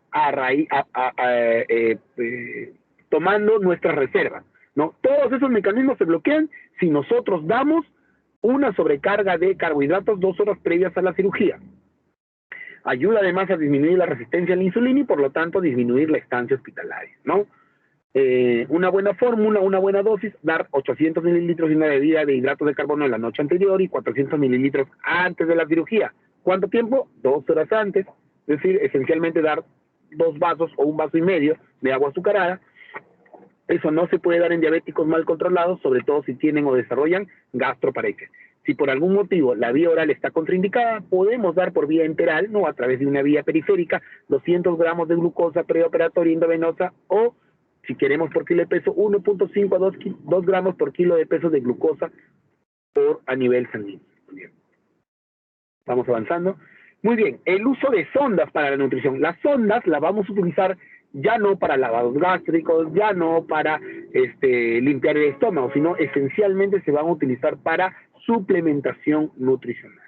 tomando nuestras reservas, ¿no? Todos esos mecanismos se bloquean si nosotros damos una sobrecarga de carbohidratos 2 horas previas a la cirugía. Ayuda además a disminuir la resistencia a la insulina y por lo tanto disminuir la estancia hospitalaria, ¿no? Una buena fórmula, una buena dosis, dar 800 mililitros de una bebida de hidratos de carbono en la noche anterior y 400 mililitros antes de la cirugía. ¿Cuánto tiempo? 2 horas antes. Es decir, esencialmente dar 2 vasos o 1,5 vasos de agua azucarada. Eso no se puede dar en diabéticos mal controlados, sobre todo si tienen o desarrollan gastroparesis. Si por algún motivo la vía oral está contraindicada, podemos dar por vía enteral, no a través de una vía periférica, 200 gramos de glucosa preoperatoria endovenosa o, si queremos por kilo de peso, 1.5 a 2 gramos por kilo de peso de glucosa a nivel sanguíneo. Bien. Vamos avanzando. Muy bien, el uso de sondas para la nutrición. Las sondas las vamos a utilizar ya no para lavados gástricos, ya no para limpiar el estómago, sino esencialmente se van a utilizar para suplementación nutricional.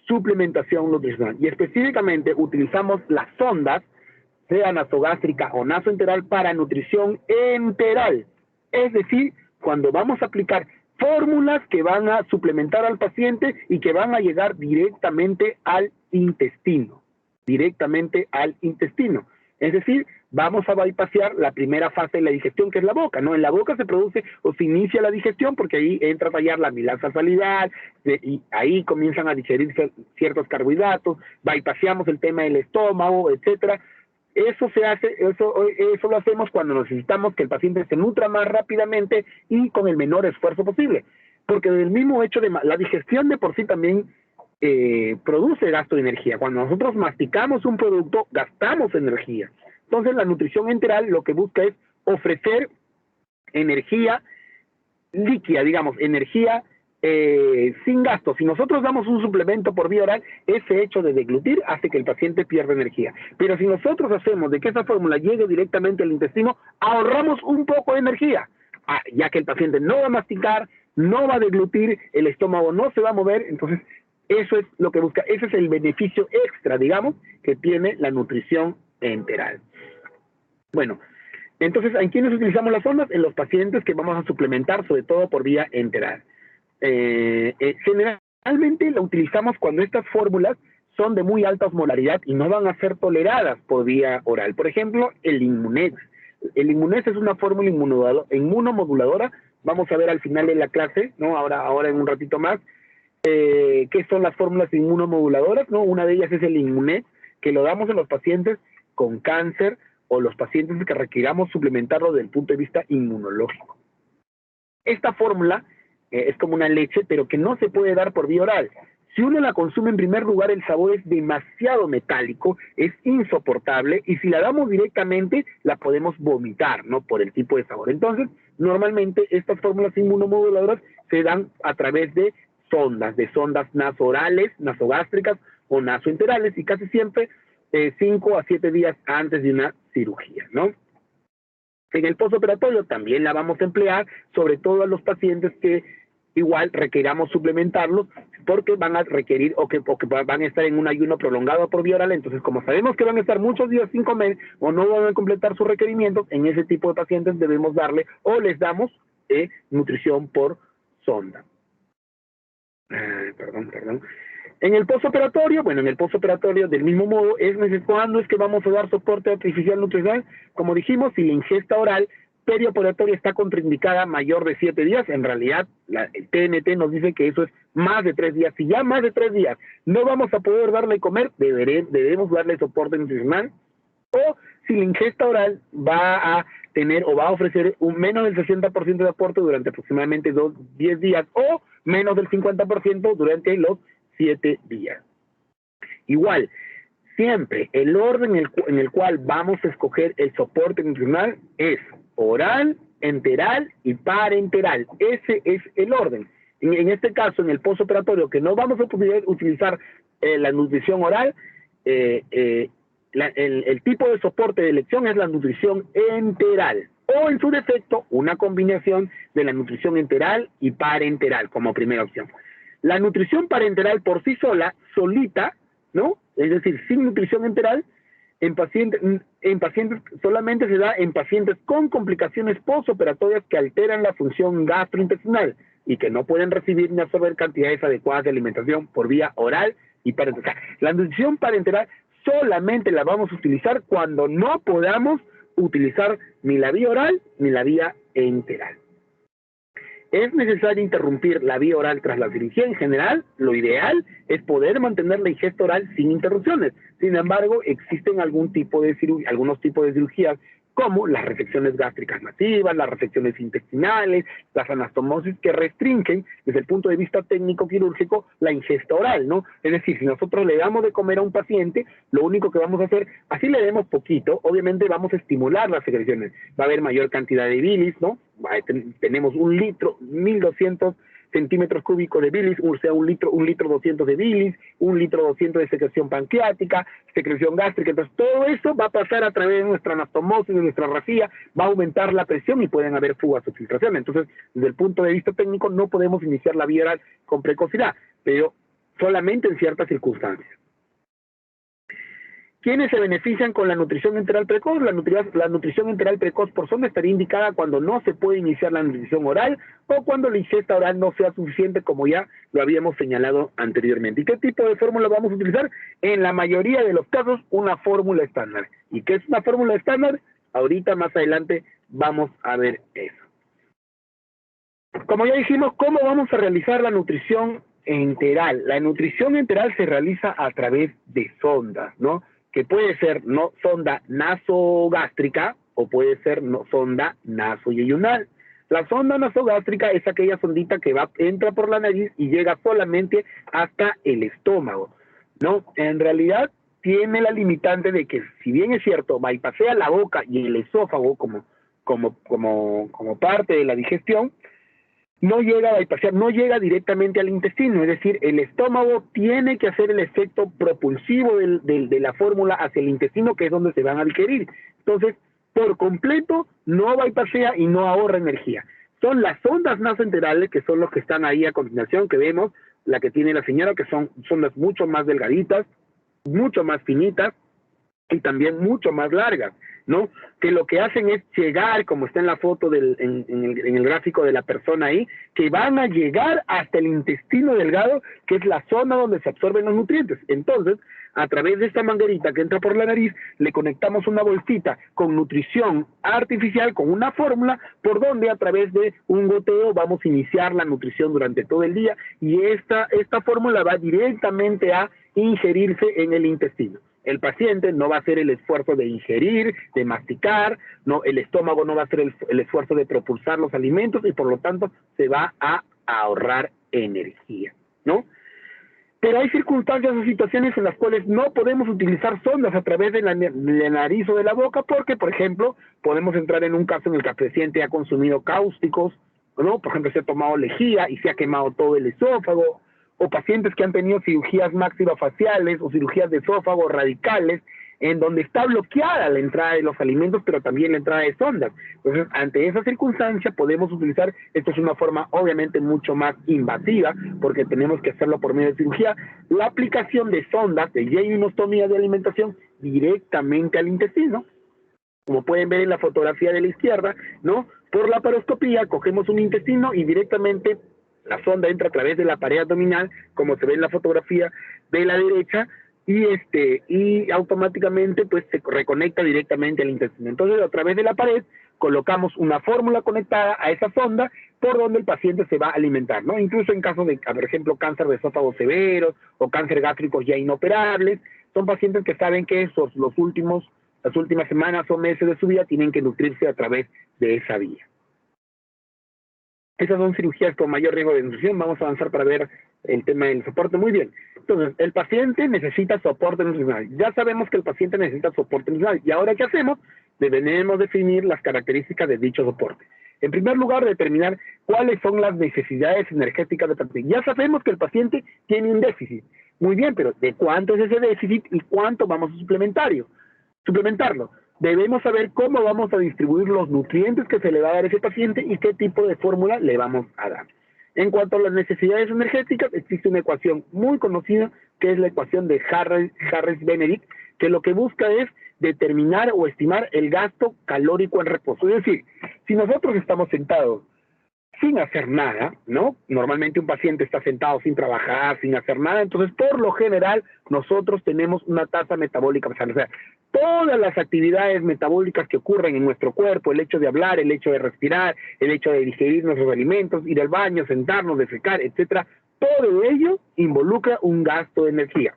Suplementación nutricional. Y específicamente utilizamos las sondas, sea nasogástrica o nasoenteral, para nutrición enteral. Es decir, cuando vamos a aplicar fórmulas que van a suplementar al paciente y que van a llegar directamente al intestino. Directamente al intestino. Es decir, vamos a bypasear la primera fase de la digestión, que es la boca, ¿no? En la boca se produce o se inicia la digestión porque ahí entra a fallar la amilasa salival y ahí comienzan a digerirse ciertos carbohidratos, bypaseamos el tema del estómago, etcétera. Eso lo hacemos cuando necesitamos que el paciente se nutra más rápidamente y con el menor esfuerzo posible. Porque del mismo hecho de la digestión de por sí también produce gasto de energía. Cuando nosotros masticamos un producto, gastamos energía. Entonces, la nutrición enteral lo que busca es ofrecer energía líquida, digamos, energía sin gasto. Si nosotros damos un suplemento por vía oral, ese hecho de deglutir hace que el paciente pierda energía. Pero si nosotros hacemos de que esa fórmula llegue directamente al intestino, ahorramos un poco de energía, ya que el paciente no va a masticar, no va a deglutir, el estómago no se va a mover. Entonces, eso es lo que busca, ese es el beneficio extra, digamos, que tiene la nutrición enteral. Bueno, entonces, ¿en quiénes utilizamos las sondas? En los pacientes que vamos a suplementar, sobre todo por vía enteral. Generalmente la utilizamos cuando estas fórmulas son de muy alta osmolaridad y no van a ser toleradas por vía oral. Por ejemplo, el Immunex. El Immunex es una fórmula inmunomoduladora. Vamos a ver al final de la clase, ¿no? Ahora en un ratito más, qué son las fórmulas inmunomoduladoras, ¿no? Una de ellas es el Immunex, que lo damos en los pacientes con cáncer o los pacientes que requiramos suplementarlo desde el punto de vista inmunológico. Esta fórmula es como una leche, pero que no se puede dar por vía oral. Si uno la consume, en primer lugar, el sabor es demasiado metálico, es insoportable, y si la damos directamente, la podemos vomitar, ¿no? Por el tipo de sabor. Entonces, normalmente estas fórmulas inmunomoduladoras se dan a través de sondas nasoorales, nasogástricas o nasoenterales, y casi siempre 5 a 7 días antes de una cirugía, ¿no? En el postoperatorio también la vamos a emplear, sobre todo a los pacientes que igual requeramos suplementarlos porque van a requerir o que van a estar en un ayuno prolongado por vía oral. Entonces, como sabemos que van a estar muchos días sin comer o no van a completar sus requerimientos, en ese tipo de pacientes debemos darle o les damos nutrición por sonda. Perdón. En el postoperatorio, bueno, en el postoperatorio del mismo modo, ¿cuándo es que vamos a dar soporte artificial nutricional? Como dijimos, si la ingesta oral perioperatoria está contraindicada mayor de 7 días, en realidad el TNT nos dice que eso es más de 3 días. Si ya más de 3 días no vamos a poder darle comer, debemos darle soporte nutricional, o si la ingesta oral va a tener o va a ofrecer un menos del 60% de aporte durante aproximadamente 10 días o menos del 50% durante los 7 días. Igual, siempre el orden en el cual vamos a escoger el soporte nutricional es oral, enteral y parenteral. Ese es el orden. En este caso, en el postoperatorio, que no vamos a poder utilizar la nutrición oral, el tipo de soporte de elección es la nutrición enteral, o en su defecto, una combinación de la nutrición enteral y parenteral como primera opción. La nutrición parenteral por sí sola, solita, ¿no? Es decir, sin nutrición enteral, en pacientes solamente se da en pacientes con complicaciones postoperatorias que alteran la función gastrointestinal y que no pueden recibir ni absorber cantidades adecuadas de alimentación por vía oral y parenteral. La nutrición parenteral solamente la vamos a utilizar cuando no podamos utilizar ni la vía oral ni la vía enteral. Es necesario interrumpir la vía oral tras la cirugía. En general, lo ideal es poder mantener la ingesta oral sin interrupciones. Sin embargo, existen algunos tipos de cirugías como las resecciones gástricas masivas, las resecciones intestinales, las anastomosis, que restringen desde el punto de vista técnico quirúrgico la ingesta oral, ¿no? Es decir, si nosotros le damos de comer a un paciente, lo único que vamos a hacer, así le demos poquito, obviamente vamos a estimular las secreciones, va a haber mayor cantidad de bilis, ¿no? Tenemos 1 litro, 1200 centímetros cúbicos de bilis, o sea, 1 litro 200 de bilis, 1 litro 200 de secreción pancreática, secreción gástrica. Entonces todo eso va a pasar a través de nuestra anastomosis, de nuestra racía, va a aumentar la presión y pueden haber fugas o filtraciones. Entonces, desde el punto de vista técnico, no podemos iniciar la vía oral con precocidad, pero solamente en ciertas circunstancias. ¿Quiénes se benefician con la nutrición enteral precoz? La nutrición enteral precoz por sonda estaría indicada cuando no se puede iniciar la nutrición oral o cuando la ingesta oral no sea suficiente, como ya lo habíamos señalado anteriormente. ¿Y qué tipo de fórmula vamos a utilizar? En la mayoría de los casos, una fórmula estándar. ¿Y qué es una fórmula estándar? Ahorita más adelante vamos a ver eso. Como ya dijimos, ¿cómo vamos a realizar la nutrición enteral? La nutrición enteral se realiza a través de sondas, ¿no? Que puede ser sonda nasogástrica o puede ser sonda nasoyeyunal. La sonda nasogástrica es aquella sondita que entra por la nariz y llega solamente hasta el estómago, ¿no? En realidad tiene la limitante de que, si bien es cierto, bypasea la boca y el esófago como parte de la digestión, no llega a bypassear, no llega directamente al intestino, es decir, el estómago tiene que hacer el efecto propulsivo de la fórmula hacia el intestino, que es donde se van a digerir. Entonces, por completo, no bypassea y no ahorra energía. Son las sondas nasoenterales, que son los que están ahí a continuación, que vemos, la que tiene la señora, que son sondas mucho más delgaditas, mucho más finitas, y también mucho más largas, ¿no? Que lo que hacen es llegar, como está en la foto en el gráfico de la persona ahí, que van a llegar hasta el intestino delgado, que es la zona donde se absorben los nutrientes. Entonces, a través de esta manguerita que entra por la nariz, le conectamos una bolsita con nutrición artificial, con una fórmula, por donde a través de un goteo vamos a iniciar la nutrición durante todo el día, y esta fórmula va directamente a ingerirse en el intestino. El paciente no va a hacer el esfuerzo de ingerir, de masticar, no, el estómago no va a hacer el esfuerzo de propulsar los alimentos y por lo tanto se va a ahorrar energía, ¿no? Pero hay circunstancias o situaciones en las cuales no podemos utilizar sondas a través de la nariz o de la boca porque, por ejemplo, podemos entrar en un caso en el que el paciente ha consumido cáusticos, ¿no? Por ejemplo, se ha tomado lejía y se ha quemado todo el esófago, o pacientes que han tenido cirugías maxilofaciales o cirugías de esófago radicales, en donde está bloqueada la entrada de los alimentos, pero también la entrada de sondas. Entonces, ante esa circunstancia, podemos utilizar, esto es una forma obviamente mucho más invasiva, porque tenemos que hacerlo por medio de cirugía, la aplicación de sondas de jejunostomía de alimentación directamente al intestino. Como pueden ver en la fotografía de la izquierda, ¿no? Por la paroscopía, cogemos un intestino y directamente la sonda entra a través de la pared abdominal, como se ve en la fotografía de la derecha, y automáticamente pues se reconecta directamente al intestino. Entonces, a través de la pared colocamos una fórmula conectada a esa sonda por donde el paciente se va a alimentar, ¿no? Incluso en caso de, por ejemplo, cáncer de esófago severo o cáncer gástrico ya inoperables, son pacientes que saben que las últimas semanas o meses de su vida tienen que nutrirse a través de esa vía. Esas son cirugías con mayor riesgo de nutrición. Vamos a avanzar para ver el tema del soporte. Muy bien. Entonces, el paciente necesita soporte nutricional. Ya sabemos que el paciente necesita soporte nutricional. ¿Y ahora qué hacemos? Debemos definir las características de dicho soporte. En primer lugar, determinar cuáles son las necesidades energéticas del paciente. Ya sabemos que el paciente tiene un déficit. Muy bien, pero ¿de cuánto es ese déficit y cuánto vamos a suplementarlo? Debemos saber cómo vamos a distribuir los nutrientes que se le va a dar a ese paciente y qué tipo de fórmula le vamos a dar. En cuanto a las necesidades energéticas, existe una ecuación muy conocida que es la ecuación de Harris-Benedict, que lo que busca es determinar o estimar el gasto calórico en reposo. Es decir, si nosotros estamos sentados sin hacer nada, ¿no? Normalmente un paciente está sentado sin trabajar, sin hacer nada, entonces por lo general nosotros tenemos una tasa metabólica basal, o sea, todas las actividades metabólicas que ocurren en nuestro cuerpo, el hecho de hablar, el hecho de respirar, el hecho de digerir nuestros alimentos, ir al baño, sentarnos, defecar, etcétera, todo ello involucra un gasto de energía.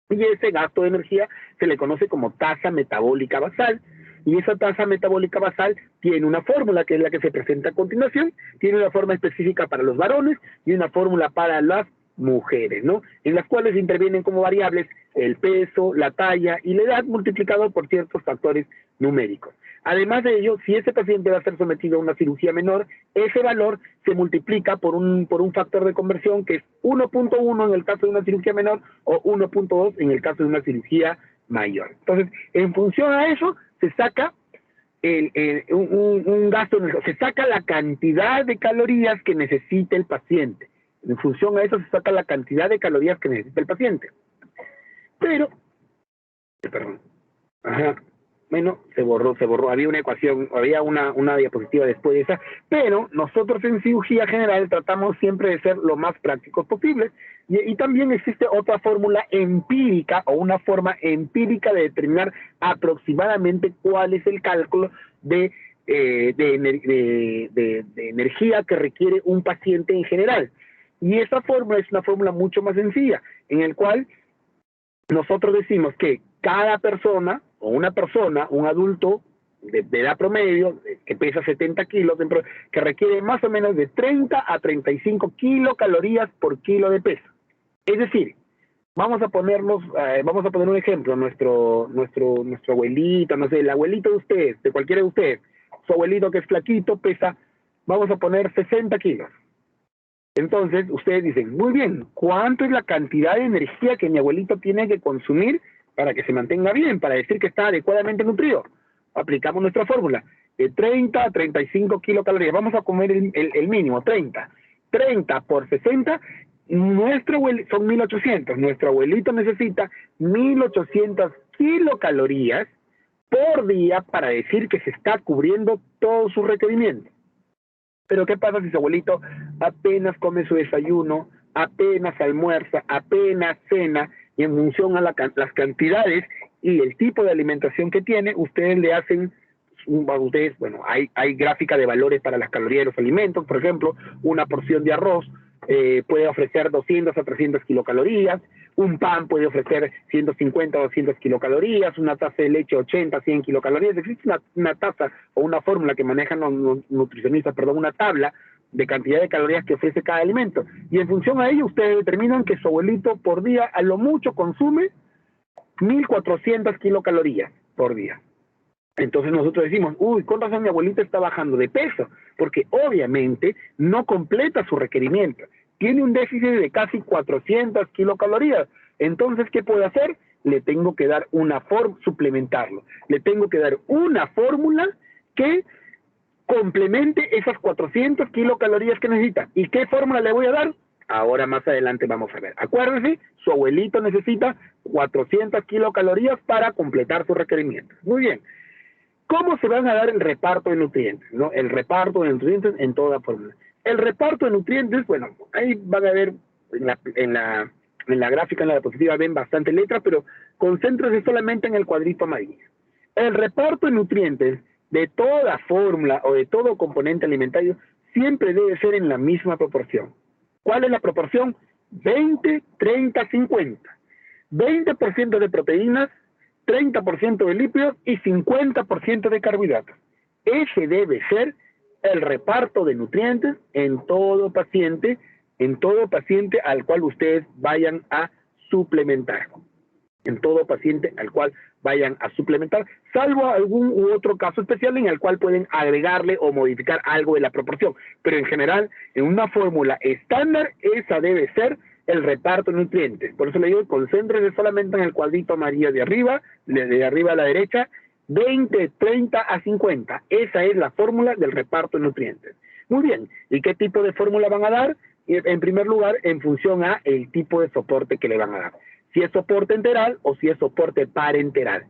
Y ese gasto de energía se le conoce como tasa metabólica basal. Y esa tasa metabólica basal tiene una fórmula, que es la que se presenta a continuación, tiene una forma específica para los varones y una fórmula para las mujeres, ¿no? En las cuales intervienen como variables el peso, la talla y la edad multiplicado por ciertos factores numéricos. Además de ello, si ese paciente va a ser sometido a una cirugía menor, ese valor se multiplica por un factor de conversión que es 1.1 en el caso de una cirugía menor o 1.2 en el caso de una cirugía mayor. Entonces, en función a eso, se saca un gasto, se saca la cantidad de calorías que necesita el paciente. En función a eso se saca la cantidad de calorías que necesita el paciente. Pero, bueno, se borró, había una ecuación, había una diapositiva después de esa, pero nosotros en cirugía general tratamos siempre de ser lo más prácticos posibles, y también existe otra fórmula empírica o una forma empírica de determinar aproximadamente cuál es el cálculo de energía que requiere un paciente en general. Y esa fórmula es una fórmula mucho más sencilla, en el cual nosotros decimos que cada persona, o una persona, un adulto de edad promedio, que pesa 70 kilos, que requiere más o menos de 30 a 35 kilocalorías por kilo de peso. Es decir, vamos a poner un ejemplo, nuestro abuelito, no sé, el abuelito de ustedes, de cualquiera de ustedes, su abuelito que es flaquito, pesa, vamos a poner 60 kilos. Entonces, ustedes dicen, muy bien, ¿cuánto es la cantidad de energía que mi abuelito tiene que consumir para que se mantenga bien, para decir que está adecuadamente nutrido? Aplicamos nuestra fórmula, de 30 a 35 kilocalorías. Vamos a comer el mínimo, 30. 30 por 60, son 1800. Nuestro abuelito necesita 1800 kilocalorías por día para decir que se está cubriendo todos sus requerimientos. Pero ¿qué pasa si su abuelito apenas come su desayuno, apenas almuerza, apenas cena, y en función a las cantidades y el tipo de alimentación que tiene, ustedes le hacen, hay gráfica de valores para las calorías de los alimentos? Por ejemplo, una porción de arroz puede ofrecer 200 a 300 kilocalorías, un pan puede ofrecer 150 o 200 kilocalorías, una taza de leche 80 a 100 kilocalorías. Existe una tasa o una fórmula que manejan los nutricionistas, una tabla de cantidad de calorías que ofrece cada alimento. Y en función a ello, ustedes determinan que su abuelito por día a lo mucho consume 1.400 kilocalorías por día. Entonces nosotros decimos, uy, con razón mi abuelita está bajando de peso, porque obviamente no completa su requerimiento. Tiene un déficit de casi 400 kilocalorías. Entonces, ¿qué puedo hacer? Le tengo que dar una forma, suplementarlo. Le tengo que dar una fórmula que complemente esas 400 kilocalorías que necesita. ¿Y qué fórmula le voy a dar? Ahora más adelante vamos a ver. Acuérdense, su abuelito necesita 400 kilocalorías para completar sus requerimientos. Muy bien. ¿Cómo se van a dar el reparto de nutrientes? ¿No? El reparto de nutrientes en toda fórmula. El reparto de nutrientes, bueno, ahí van a ver en la gráfica, en la diapositiva, ven bastante letras, pero concéntrense solamente en el cuadrito amarillo. El reparto de nutrientes de toda fórmula o de todo componente alimentario siempre debe ser en la misma proporción. ¿Cuál es la proporción? 20, 30, 50. 20% de proteínas, 30% de lípidos y 50% de carbohidratos. Ese debe ser el reparto de nutrientes en todo paciente al cual ustedes vayan a suplementar. En todo paciente al cual vayan a suplementar, salvo algún u otro caso especial en el cual pueden agregarle o modificar algo de la proporción. Pero en general, en una fórmula estándar, esa debe ser el reparto de nutrientes. Por eso le digo, concéntrese solamente en el cuadrito amarillo de arriba a la derecha, 20, 30 a 50. Esa es la fórmula del reparto de nutrientes. Muy bien, ¿y qué tipo de fórmula van a dar? En primer lugar, en función a el tipo de soporte que le van a dar. Si es soporte enteral o si es soporte parenteral.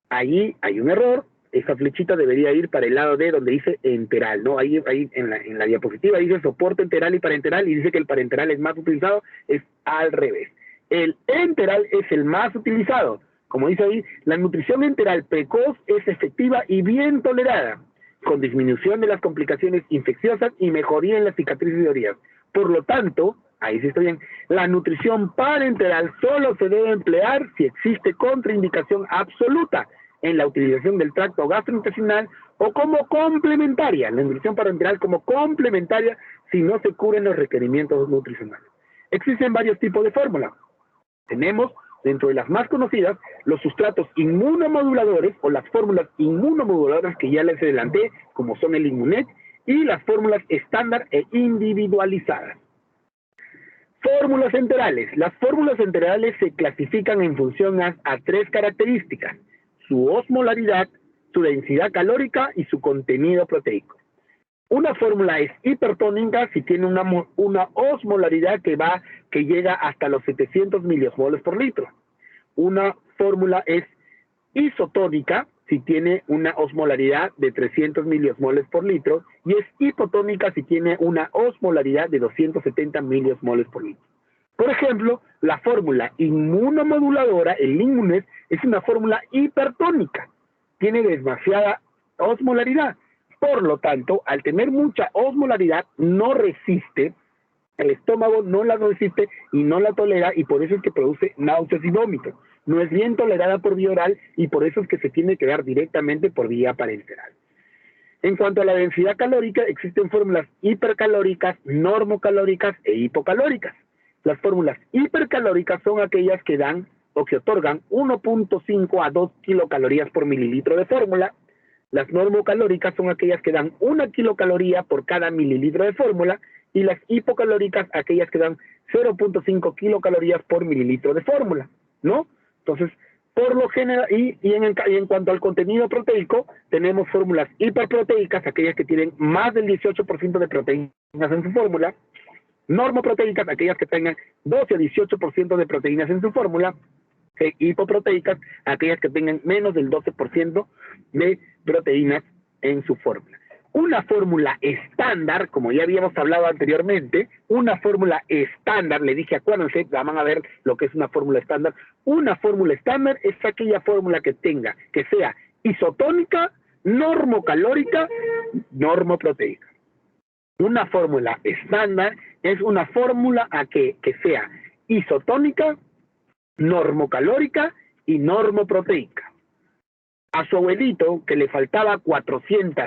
Ahí hay un error. Esa flechita debería ir para el lado de donde dice enteral, ¿no? Ahí en la diapositiva dice soporte enteral y parenteral y dice que el parenteral es más utilizado. Es al revés. El enteral es el más utilizado. Como dice ahí, la nutrición enteral precoz es efectiva y bien tolerada, con disminución de las complicaciones infecciosas y mejoría en las cicatrices y heridas. Por lo tanto, ahí sí está bien, la nutrición parenteral solo se debe emplear si existe contraindicación absoluta en la utilización del tracto gastrointestinal o como complementaria, la nutrición parenteral como complementaria si no se cubren los requerimientos nutricionales. Existen varios tipos de fórmulas. Tenemos, dentro de las más conocidas, los sustratos inmunomoduladores o las fórmulas inmunomoduladoras que ya les adelanté, como son el Inmunet, y las fórmulas estándar e individualizadas. Fórmulas enterales. Las fórmulas enterales se clasifican en función a tres características: su osmolaridad, su densidad calórica y su contenido proteico. Una fórmula es hipertónica si tiene una osmolaridad que llega hasta los 700 miliosmoles por litro. Una fórmula es isotónica si tiene una osmolaridad de 300 miliosmoles por litro y es hipotónica si tiene una osmolaridad de 270 miliosmoles por litro. Por ejemplo, la fórmula inmunomoduladora, el Inmunet, es una fórmula hipertónica, tiene demasiada osmolaridad. Por lo tanto, al tener mucha osmolaridad, no resiste, el estómago no la resiste y no la tolera, y por eso es que produce náuseas y vómitos. No es bien tolerada por vía oral y por eso es que se tiene que dar directamente por vía parenteral. En cuanto a la densidad calórica, existen fórmulas hipercalóricas, normocalóricas e hipocalóricas. Las fórmulas hipercalóricas son aquellas que dan o que otorgan 1.5 a 2 kilocalorías por mililitro de fórmula. Las normocalóricas son aquellas que dan 1 kilocaloría por cada mililitro de fórmula, y las hipocalóricas aquellas que dan 0.5 kilocalorías por mililitro de fórmula, ¿no? Entonces, por lo general, y en cuanto al contenido proteico, tenemos fórmulas hiperproteicas, aquellas que tienen más del 18% de proteínas en su fórmula, normoproteicas, aquellas que tengan 12 a 18% de proteínas en su fórmula, e hipoproteicas, aquellas que tengan menos del 12% de proteínas en su fórmula. Una fórmula estándar, como ya habíamos hablado anteriormente, una fórmula estándar, le dije, acuérdense, van a ver lo que es una fórmula estándar. Una fórmula estándar es aquella fórmula que sea isotónica, normocalórica, normoproteica. Una fórmula estándar es una fórmula que sea isotónica, normocalórica y normoproteica. A su abuelito, que le faltaba 400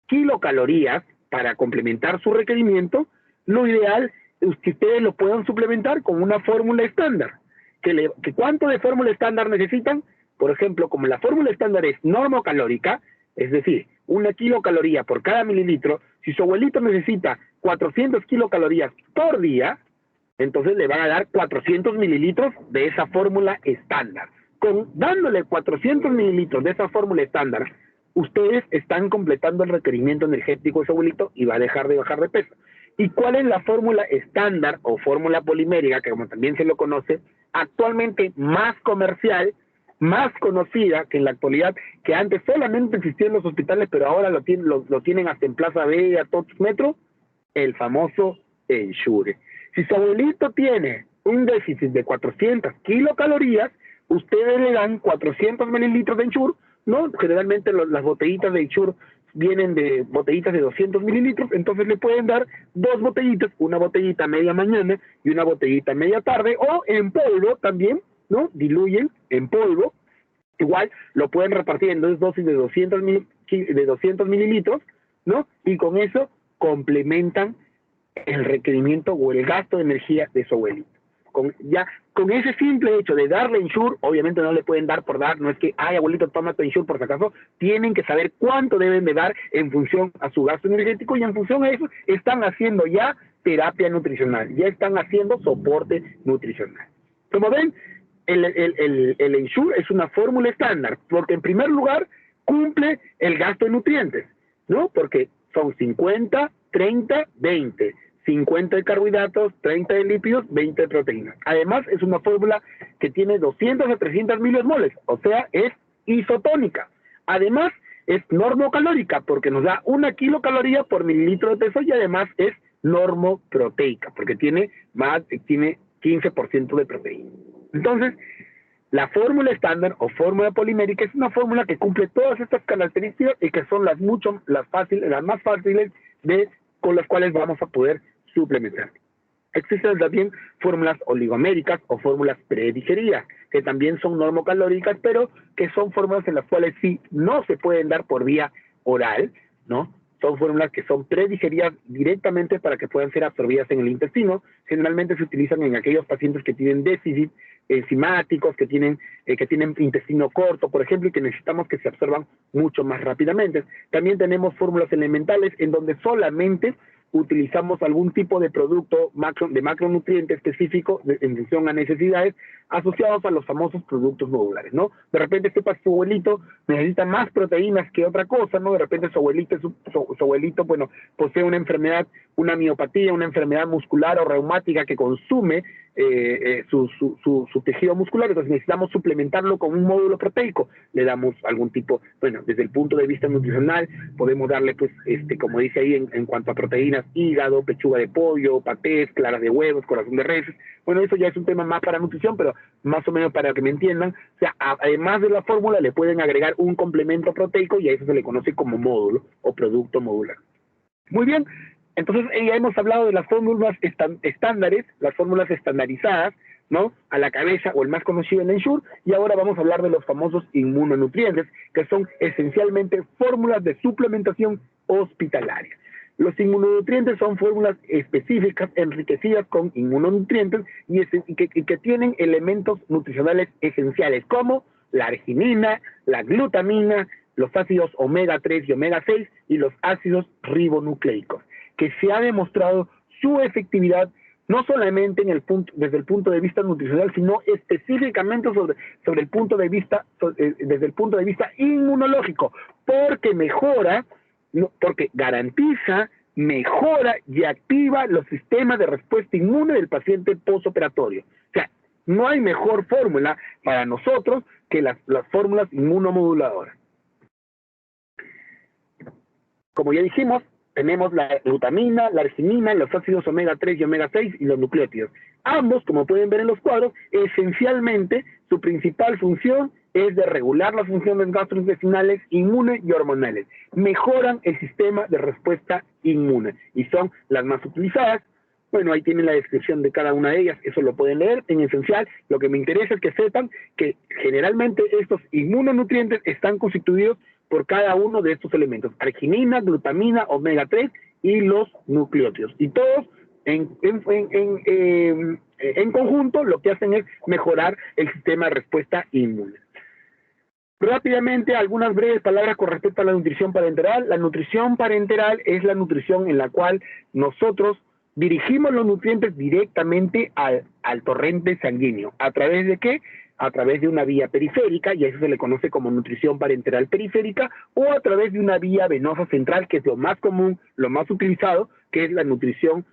kilocalorías, para complementar su requerimiento, lo ideal es que ustedes lo puedan suplementar con una fórmula estándar. Que ¿cuánto de fórmula estándar necesitan? Por ejemplo, como la fórmula estándar es normocalórica, es decir, 1 kilocaloría por cada mililitro, si su abuelito necesita 400 kilocalorías por día, entonces le van a dar 400 mililitros de esa fórmula estándar. Dándole 400 mililitros de esa fórmula estándar, ustedes están completando el requerimiento energético de su abuelito y va a dejar de bajar de peso. ¿Y cuál es la fórmula estándar o fórmula polimérica, que como también se lo conoce, actualmente más comercial, más conocida que en la actualidad, que antes solamente existía en los hospitales, pero ahora lo tienen hasta en Plaza B, a Tots Metro? El famoso Ensure. Si su abuelito tiene un déficit de 400 kilocalorías, ustedes le dan 400 mililitros de Ensure, ¿no? Generalmente las botellitas de Ensure vienen de botellitas de 200 mililitros, entonces le pueden dar 2 botellitas, una botellita media mañana y una botellita media tarde, o en polvo también, ¿no? Diluyen en polvo, igual lo pueden repartir en 2 dosis de 200 mililitros, ¿no? Y con eso complementan el requerimiento o el gasto de energía de su abuelito. Con ese simple hecho de darle Ensure, obviamente no le pueden dar por dar, no es que, ay, abuelito, toma tu Ensure por si acaso, tienen que saber cuánto deben de dar en función a su gasto energético, y en función a eso están haciendo ya terapia nutricional, ya están haciendo soporte nutricional. Como ven, el Ensure es una fórmula estándar, porque en primer lugar cumple el gasto de nutrientes, ¿no? Porque son 50, 30, 20. 50 de carbohidratos, 30 de lípidos, 20 de proteínas. Además, es una fórmula que tiene 200 a 300 miliosmoles, o sea, es isotónica. Además, es normocalórica, porque nos da 1 kilocaloría por mililitro de peso, y además es normoproteica, porque tiene 15% de proteína. Entonces, la fórmula estándar o fórmula polimérica es una fórmula que cumple todas estas características y que son las más fáciles con las cuales vamos a poder suplementar. Existen también fórmulas oligoméricas o fórmulas predigeridas, que también son normocalóricas, pero que son fórmulas en las cuales sí no se pueden dar por vía oral, ¿no? Son fórmulas que son predigeridas directamente para que puedan ser absorbidas en el intestino. Generalmente se utilizan en aquellos pacientes que tienen déficit enzimáticos, que tienen intestino corto, por ejemplo, y que necesitamos que se absorban mucho más rápidamente. También tenemos fórmulas elementales en donde solamente utilizamos algún tipo de producto de macronutriente específico en función a necesidades asociados a los famosos productos modulares, ¿no? De repente sepa su abuelito necesita más proteínas que otra cosa, ¿no? De repente su abuelito, bueno, posee una enfermedad, una miopatía, una enfermedad muscular o reumática que consume su tejido muscular, entonces necesitamos suplementarlo con un módulo proteico. Le damos algún tipo, bueno, desde el punto de vista nutricional, podemos darle, pues, como dice ahí, en cuanto a proteínas, hígado, pechuga de pollo, patés, claras de huevos, corazón de res. Bueno, eso ya es un tema más para nutrición, pero más o menos para que me entiendan, o sea, además de la fórmula, le pueden agregar un complemento proteico y a eso se le conoce como módulo o producto modular. Muy bien. Entonces, ya hemos hablado de las fórmulas estándares, las fórmulas estandarizadas, ¿no? A la cabeza, o el más conocido, el Ensure, y ahora vamos a hablar de los famosos inmunonutrientes, que son esencialmente fórmulas de suplementación hospitalaria. Los inmunonutrientes son fórmulas específicas enriquecidas con inmunonutrientes y que tienen elementos nutricionales esenciales, como la arginina, la glutamina, los ácidos omega 3 y omega 6 y los ácidos ribonucleicos, que se ha demostrado su efectividad no solamente desde el punto de vista nutricional, sino específicamente desde el punto de vista inmunológico, porque garantiza, mejora y activa los sistemas de respuesta inmune del paciente postoperatorio. O sea, no hay mejor fórmula para nosotros que las fórmulas inmunomoduladoras. Como ya dijimos, tenemos la glutamina, la arginina, los ácidos omega 3 y omega 6 y los nucleótidos. Ambos, como pueden ver en los cuadros, esencialmente su principal función es de regular las funciones gastrointestinales, inmunes y hormonales. Mejoran el sistema de respuesta inmune y son las más utilizadas. Bueno, ahí tienen la descripción de cada una de ellas, eso lo pueden leer. En esencial, lo que me interesa es que sepan que generalmente estos inmunonutrientes están constituidos por cada uno de estos elementos: arginina, glutamina, omega 3 y los nucleótidos. Y todos en conjunto lo que hacen es mejorar el sistema de respuesta inmune. Rápidamente, algunas breves palabras con respecto a la nutrición parenteral. La nutrición parenteral es la nutrición en la cual nosotros dirigimos los nutrientes directamente al torrente sanguíneo. ¿A través de qué? A través de una vía periférica, y a eso se le conoce como nutrición parenteral periférica, o a través de una vía venosa central, que es lo más común, lo más utilizado, que es la nutrición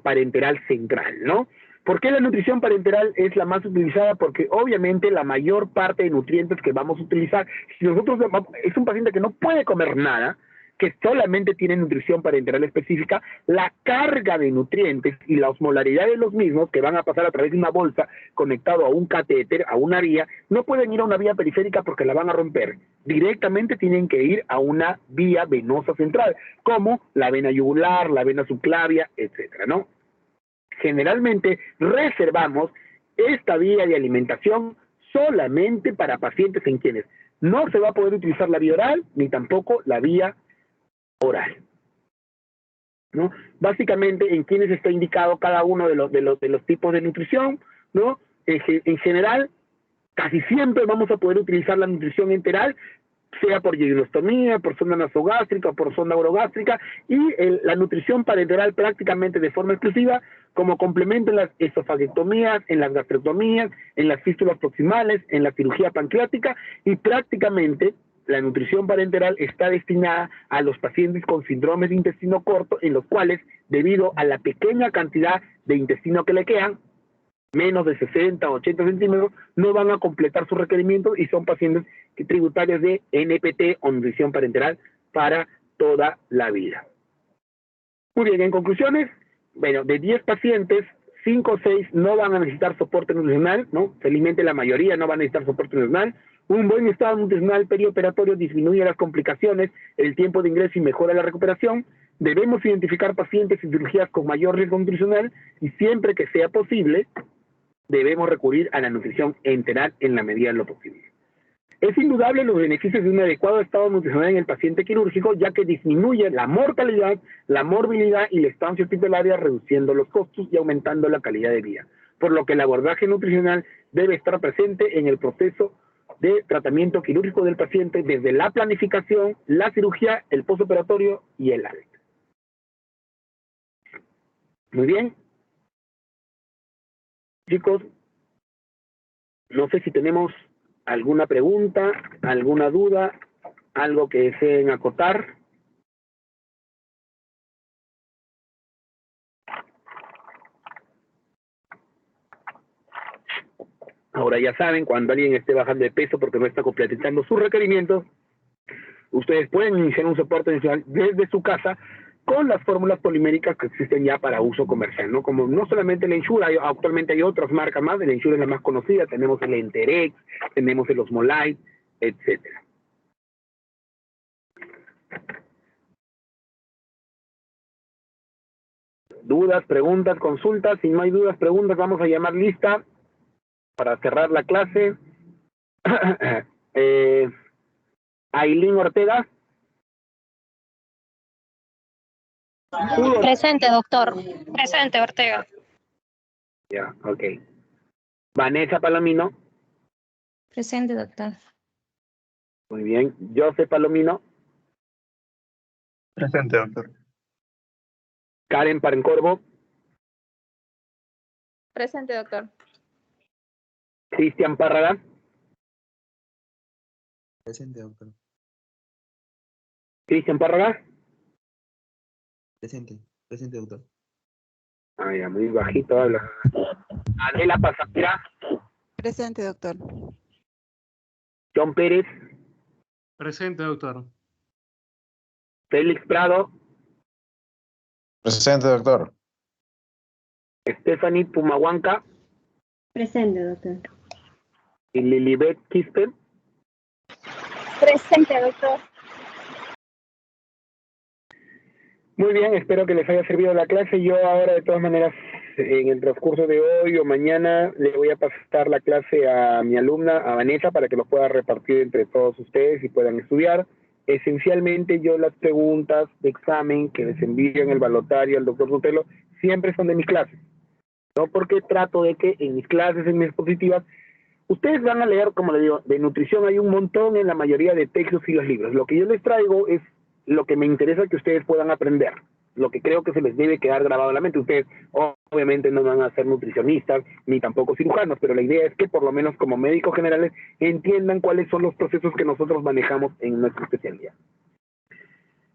parenteral central, ¿no? ¿Por qué la nutrición parenteral es la más utilizada? Porque obviamente la mayor parte de nutrientes que vamos a utilizar, si nosotros es un paciente que no puede comer nada, que solamente tiene nutrición parenteral específica, la carga de nutrientes y la osmolaridad de los mismos, que van a pasar a través de una bolsa conectado a un catéter, a una vía, no pueden ir a una vía periférica porque la van a romper. Directamente tienen que ir a una vía venosa central, como la vena yugular, la vena subclavia, etcétera, ¿no? Generalmente reservamos esta vía de alimentación solamente para pacientes en quienes no se va a poder utilizar la vía oral ni tampoco la vía oral, ¿no? Básicamente en quienes está indicado cada uno de los tipos de nutrición, ¿no? En general, casi siempre vamos a poder utilizar la nutrición enteral, sea por ileostomía, por sonda nasogástrica, por sonda orogástrica, y la nutrición parenteral prácticamente de forma exclusiva como complemento en las esofagectomías, en las gastrectomías, en las fístulas proximales, en la cirugía pancreática, y prácticamente la nutrición parenteral está destinada a los pacientes con síndromes de intestino corto, en los cuales, debido a la pequeña cantidad de intestino que le quedan, menos de 60 o 80 centímetros, no van a completar sus requerimientos y son pacientes tributarios de NPT o nutrición parenteral para toda la vida. Muy bien, en conclusiones, bueno, de 10 pacientes, 5 o 6 no van a necesitar soporte nutricional, ¿no? Felizmente la mayoría no van a necesitar soporte nutricional. Un buen estado nutricional perioperatorio disminuye las complicaciones, el tiempo de ingreso y mejora la recuperación. Debemos identificar pacientes y cirugías con mayor riesgo nutricional y siempre que sea posible, debemos recurrir a la nutrición enteral en la medida de lo posible. Es indudable los beneficios de un adecuado estado nutricional en el paciente quirúrgico, ya que disminuye la mortalidad, la morbilidad y la estancia hospitalaria, reduciendo los costos y aumentando la calidad de vida, por lo que el abordaje nutricional debe estar presente en el proceso de tratamiento quirúrgico del paciente desde la planificación, la cirugía, el postoperatorio y el alta. Muy bien. Chicos, no sé si tenemos alguna pregunta, alguna duda, algo que deseen acotar. Ahora ya saben, cuando alguien esté bajando de peso porque no está completando sus requerimientos, ustedes pueden iniciar un soporte nutricional desde su casa con las fórmulas poliméricas que existen ya para uso comercial, ¿no? Como no solamente el Ensure, actualmente hay otras marcas más, el Ensure es la más conocida, tenemos el Enterex, tenemos el Osmolite, etcétera. Dudas, preguntas, consultas. Si no hay dudas, preguntas, vamos a llamar lista para cerrar la clase. Ailín Ortega. Presente, doctor. Presente, Ortega. Ya, ok. Vanessa Palomino. Presente, doctor. Muy bien. José Palomino. Presente, doctor. Karen Parencorvo. Presente, doctor. Cristian Párraga. Presente, doctor. Cristian Párraga. Presente, doctor. Ah, ya, muy bajito habla. Adela Pasapira. Presente, doctor. John Pérez. Presente, doctor. Félix Prado. Presente, doctor. Stephanie Pumahuanca. Presente, doctor. Y Lilibet Quispe. Presente, doctor. Muy bien, espero que les haya servido la clase. Yo ahora, de todas maneras, en el transcurso de hoy o mañana, le voy a pasar la clase a mi alumna, a Vanessa, para que lo pueda repartir entre todos ustedes y puedan estudiar. esencialmente yo las preguntas de examen que les envío en el balotario al doctor Sotelo siempre son de mis clases. No porque trato de que en mis clases, en mis expositivas, ustedes van a leer, como les digo, de nutrición hay un montón en la mayoría de textos y los libros. Lo que yo les traigo es lo que me interesa que ustedes puedan aprender, lo que creo que se les debe quedar grabado en la mente. Ustedes obviamente no van a ser nutricionistas ni tampoco cirujanos, pero la idea es que por lo menos como médicos generales entiendan cuáles son los procesos que nosotros manejamos en nuestra especialidad.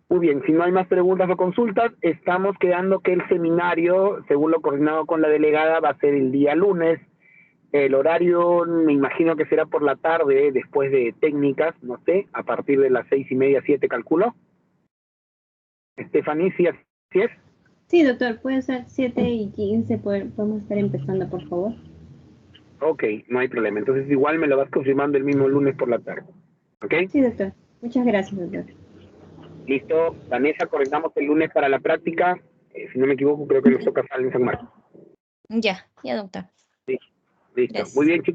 Muy bien, si no hay más preguntas o consultas, estamos quedando que el seminario, según lo coordinado con la delegada, va a ser el día lunes. El horario me imagino que será por la tarde, después de técnicas, no sé, a partir de las 6:30, 7 calculo. Stephanie, ¿sí así es? Sí, doctor, puede ser 7:15, podemos estar empezando, por favor. Ok, no hay problema. Entonces igual me lo vas confirmando el mismo lunes por la tarde. ¿Ok? Sí, doctor. Muchas gracias, doctor. Listo. Vanessa, coordinamos el lunes para la práctica. Si no me equivoco, creo que nos toca salir en San Marcos. Ya, doctor. Listo. Muy Gracias. bien, chicos.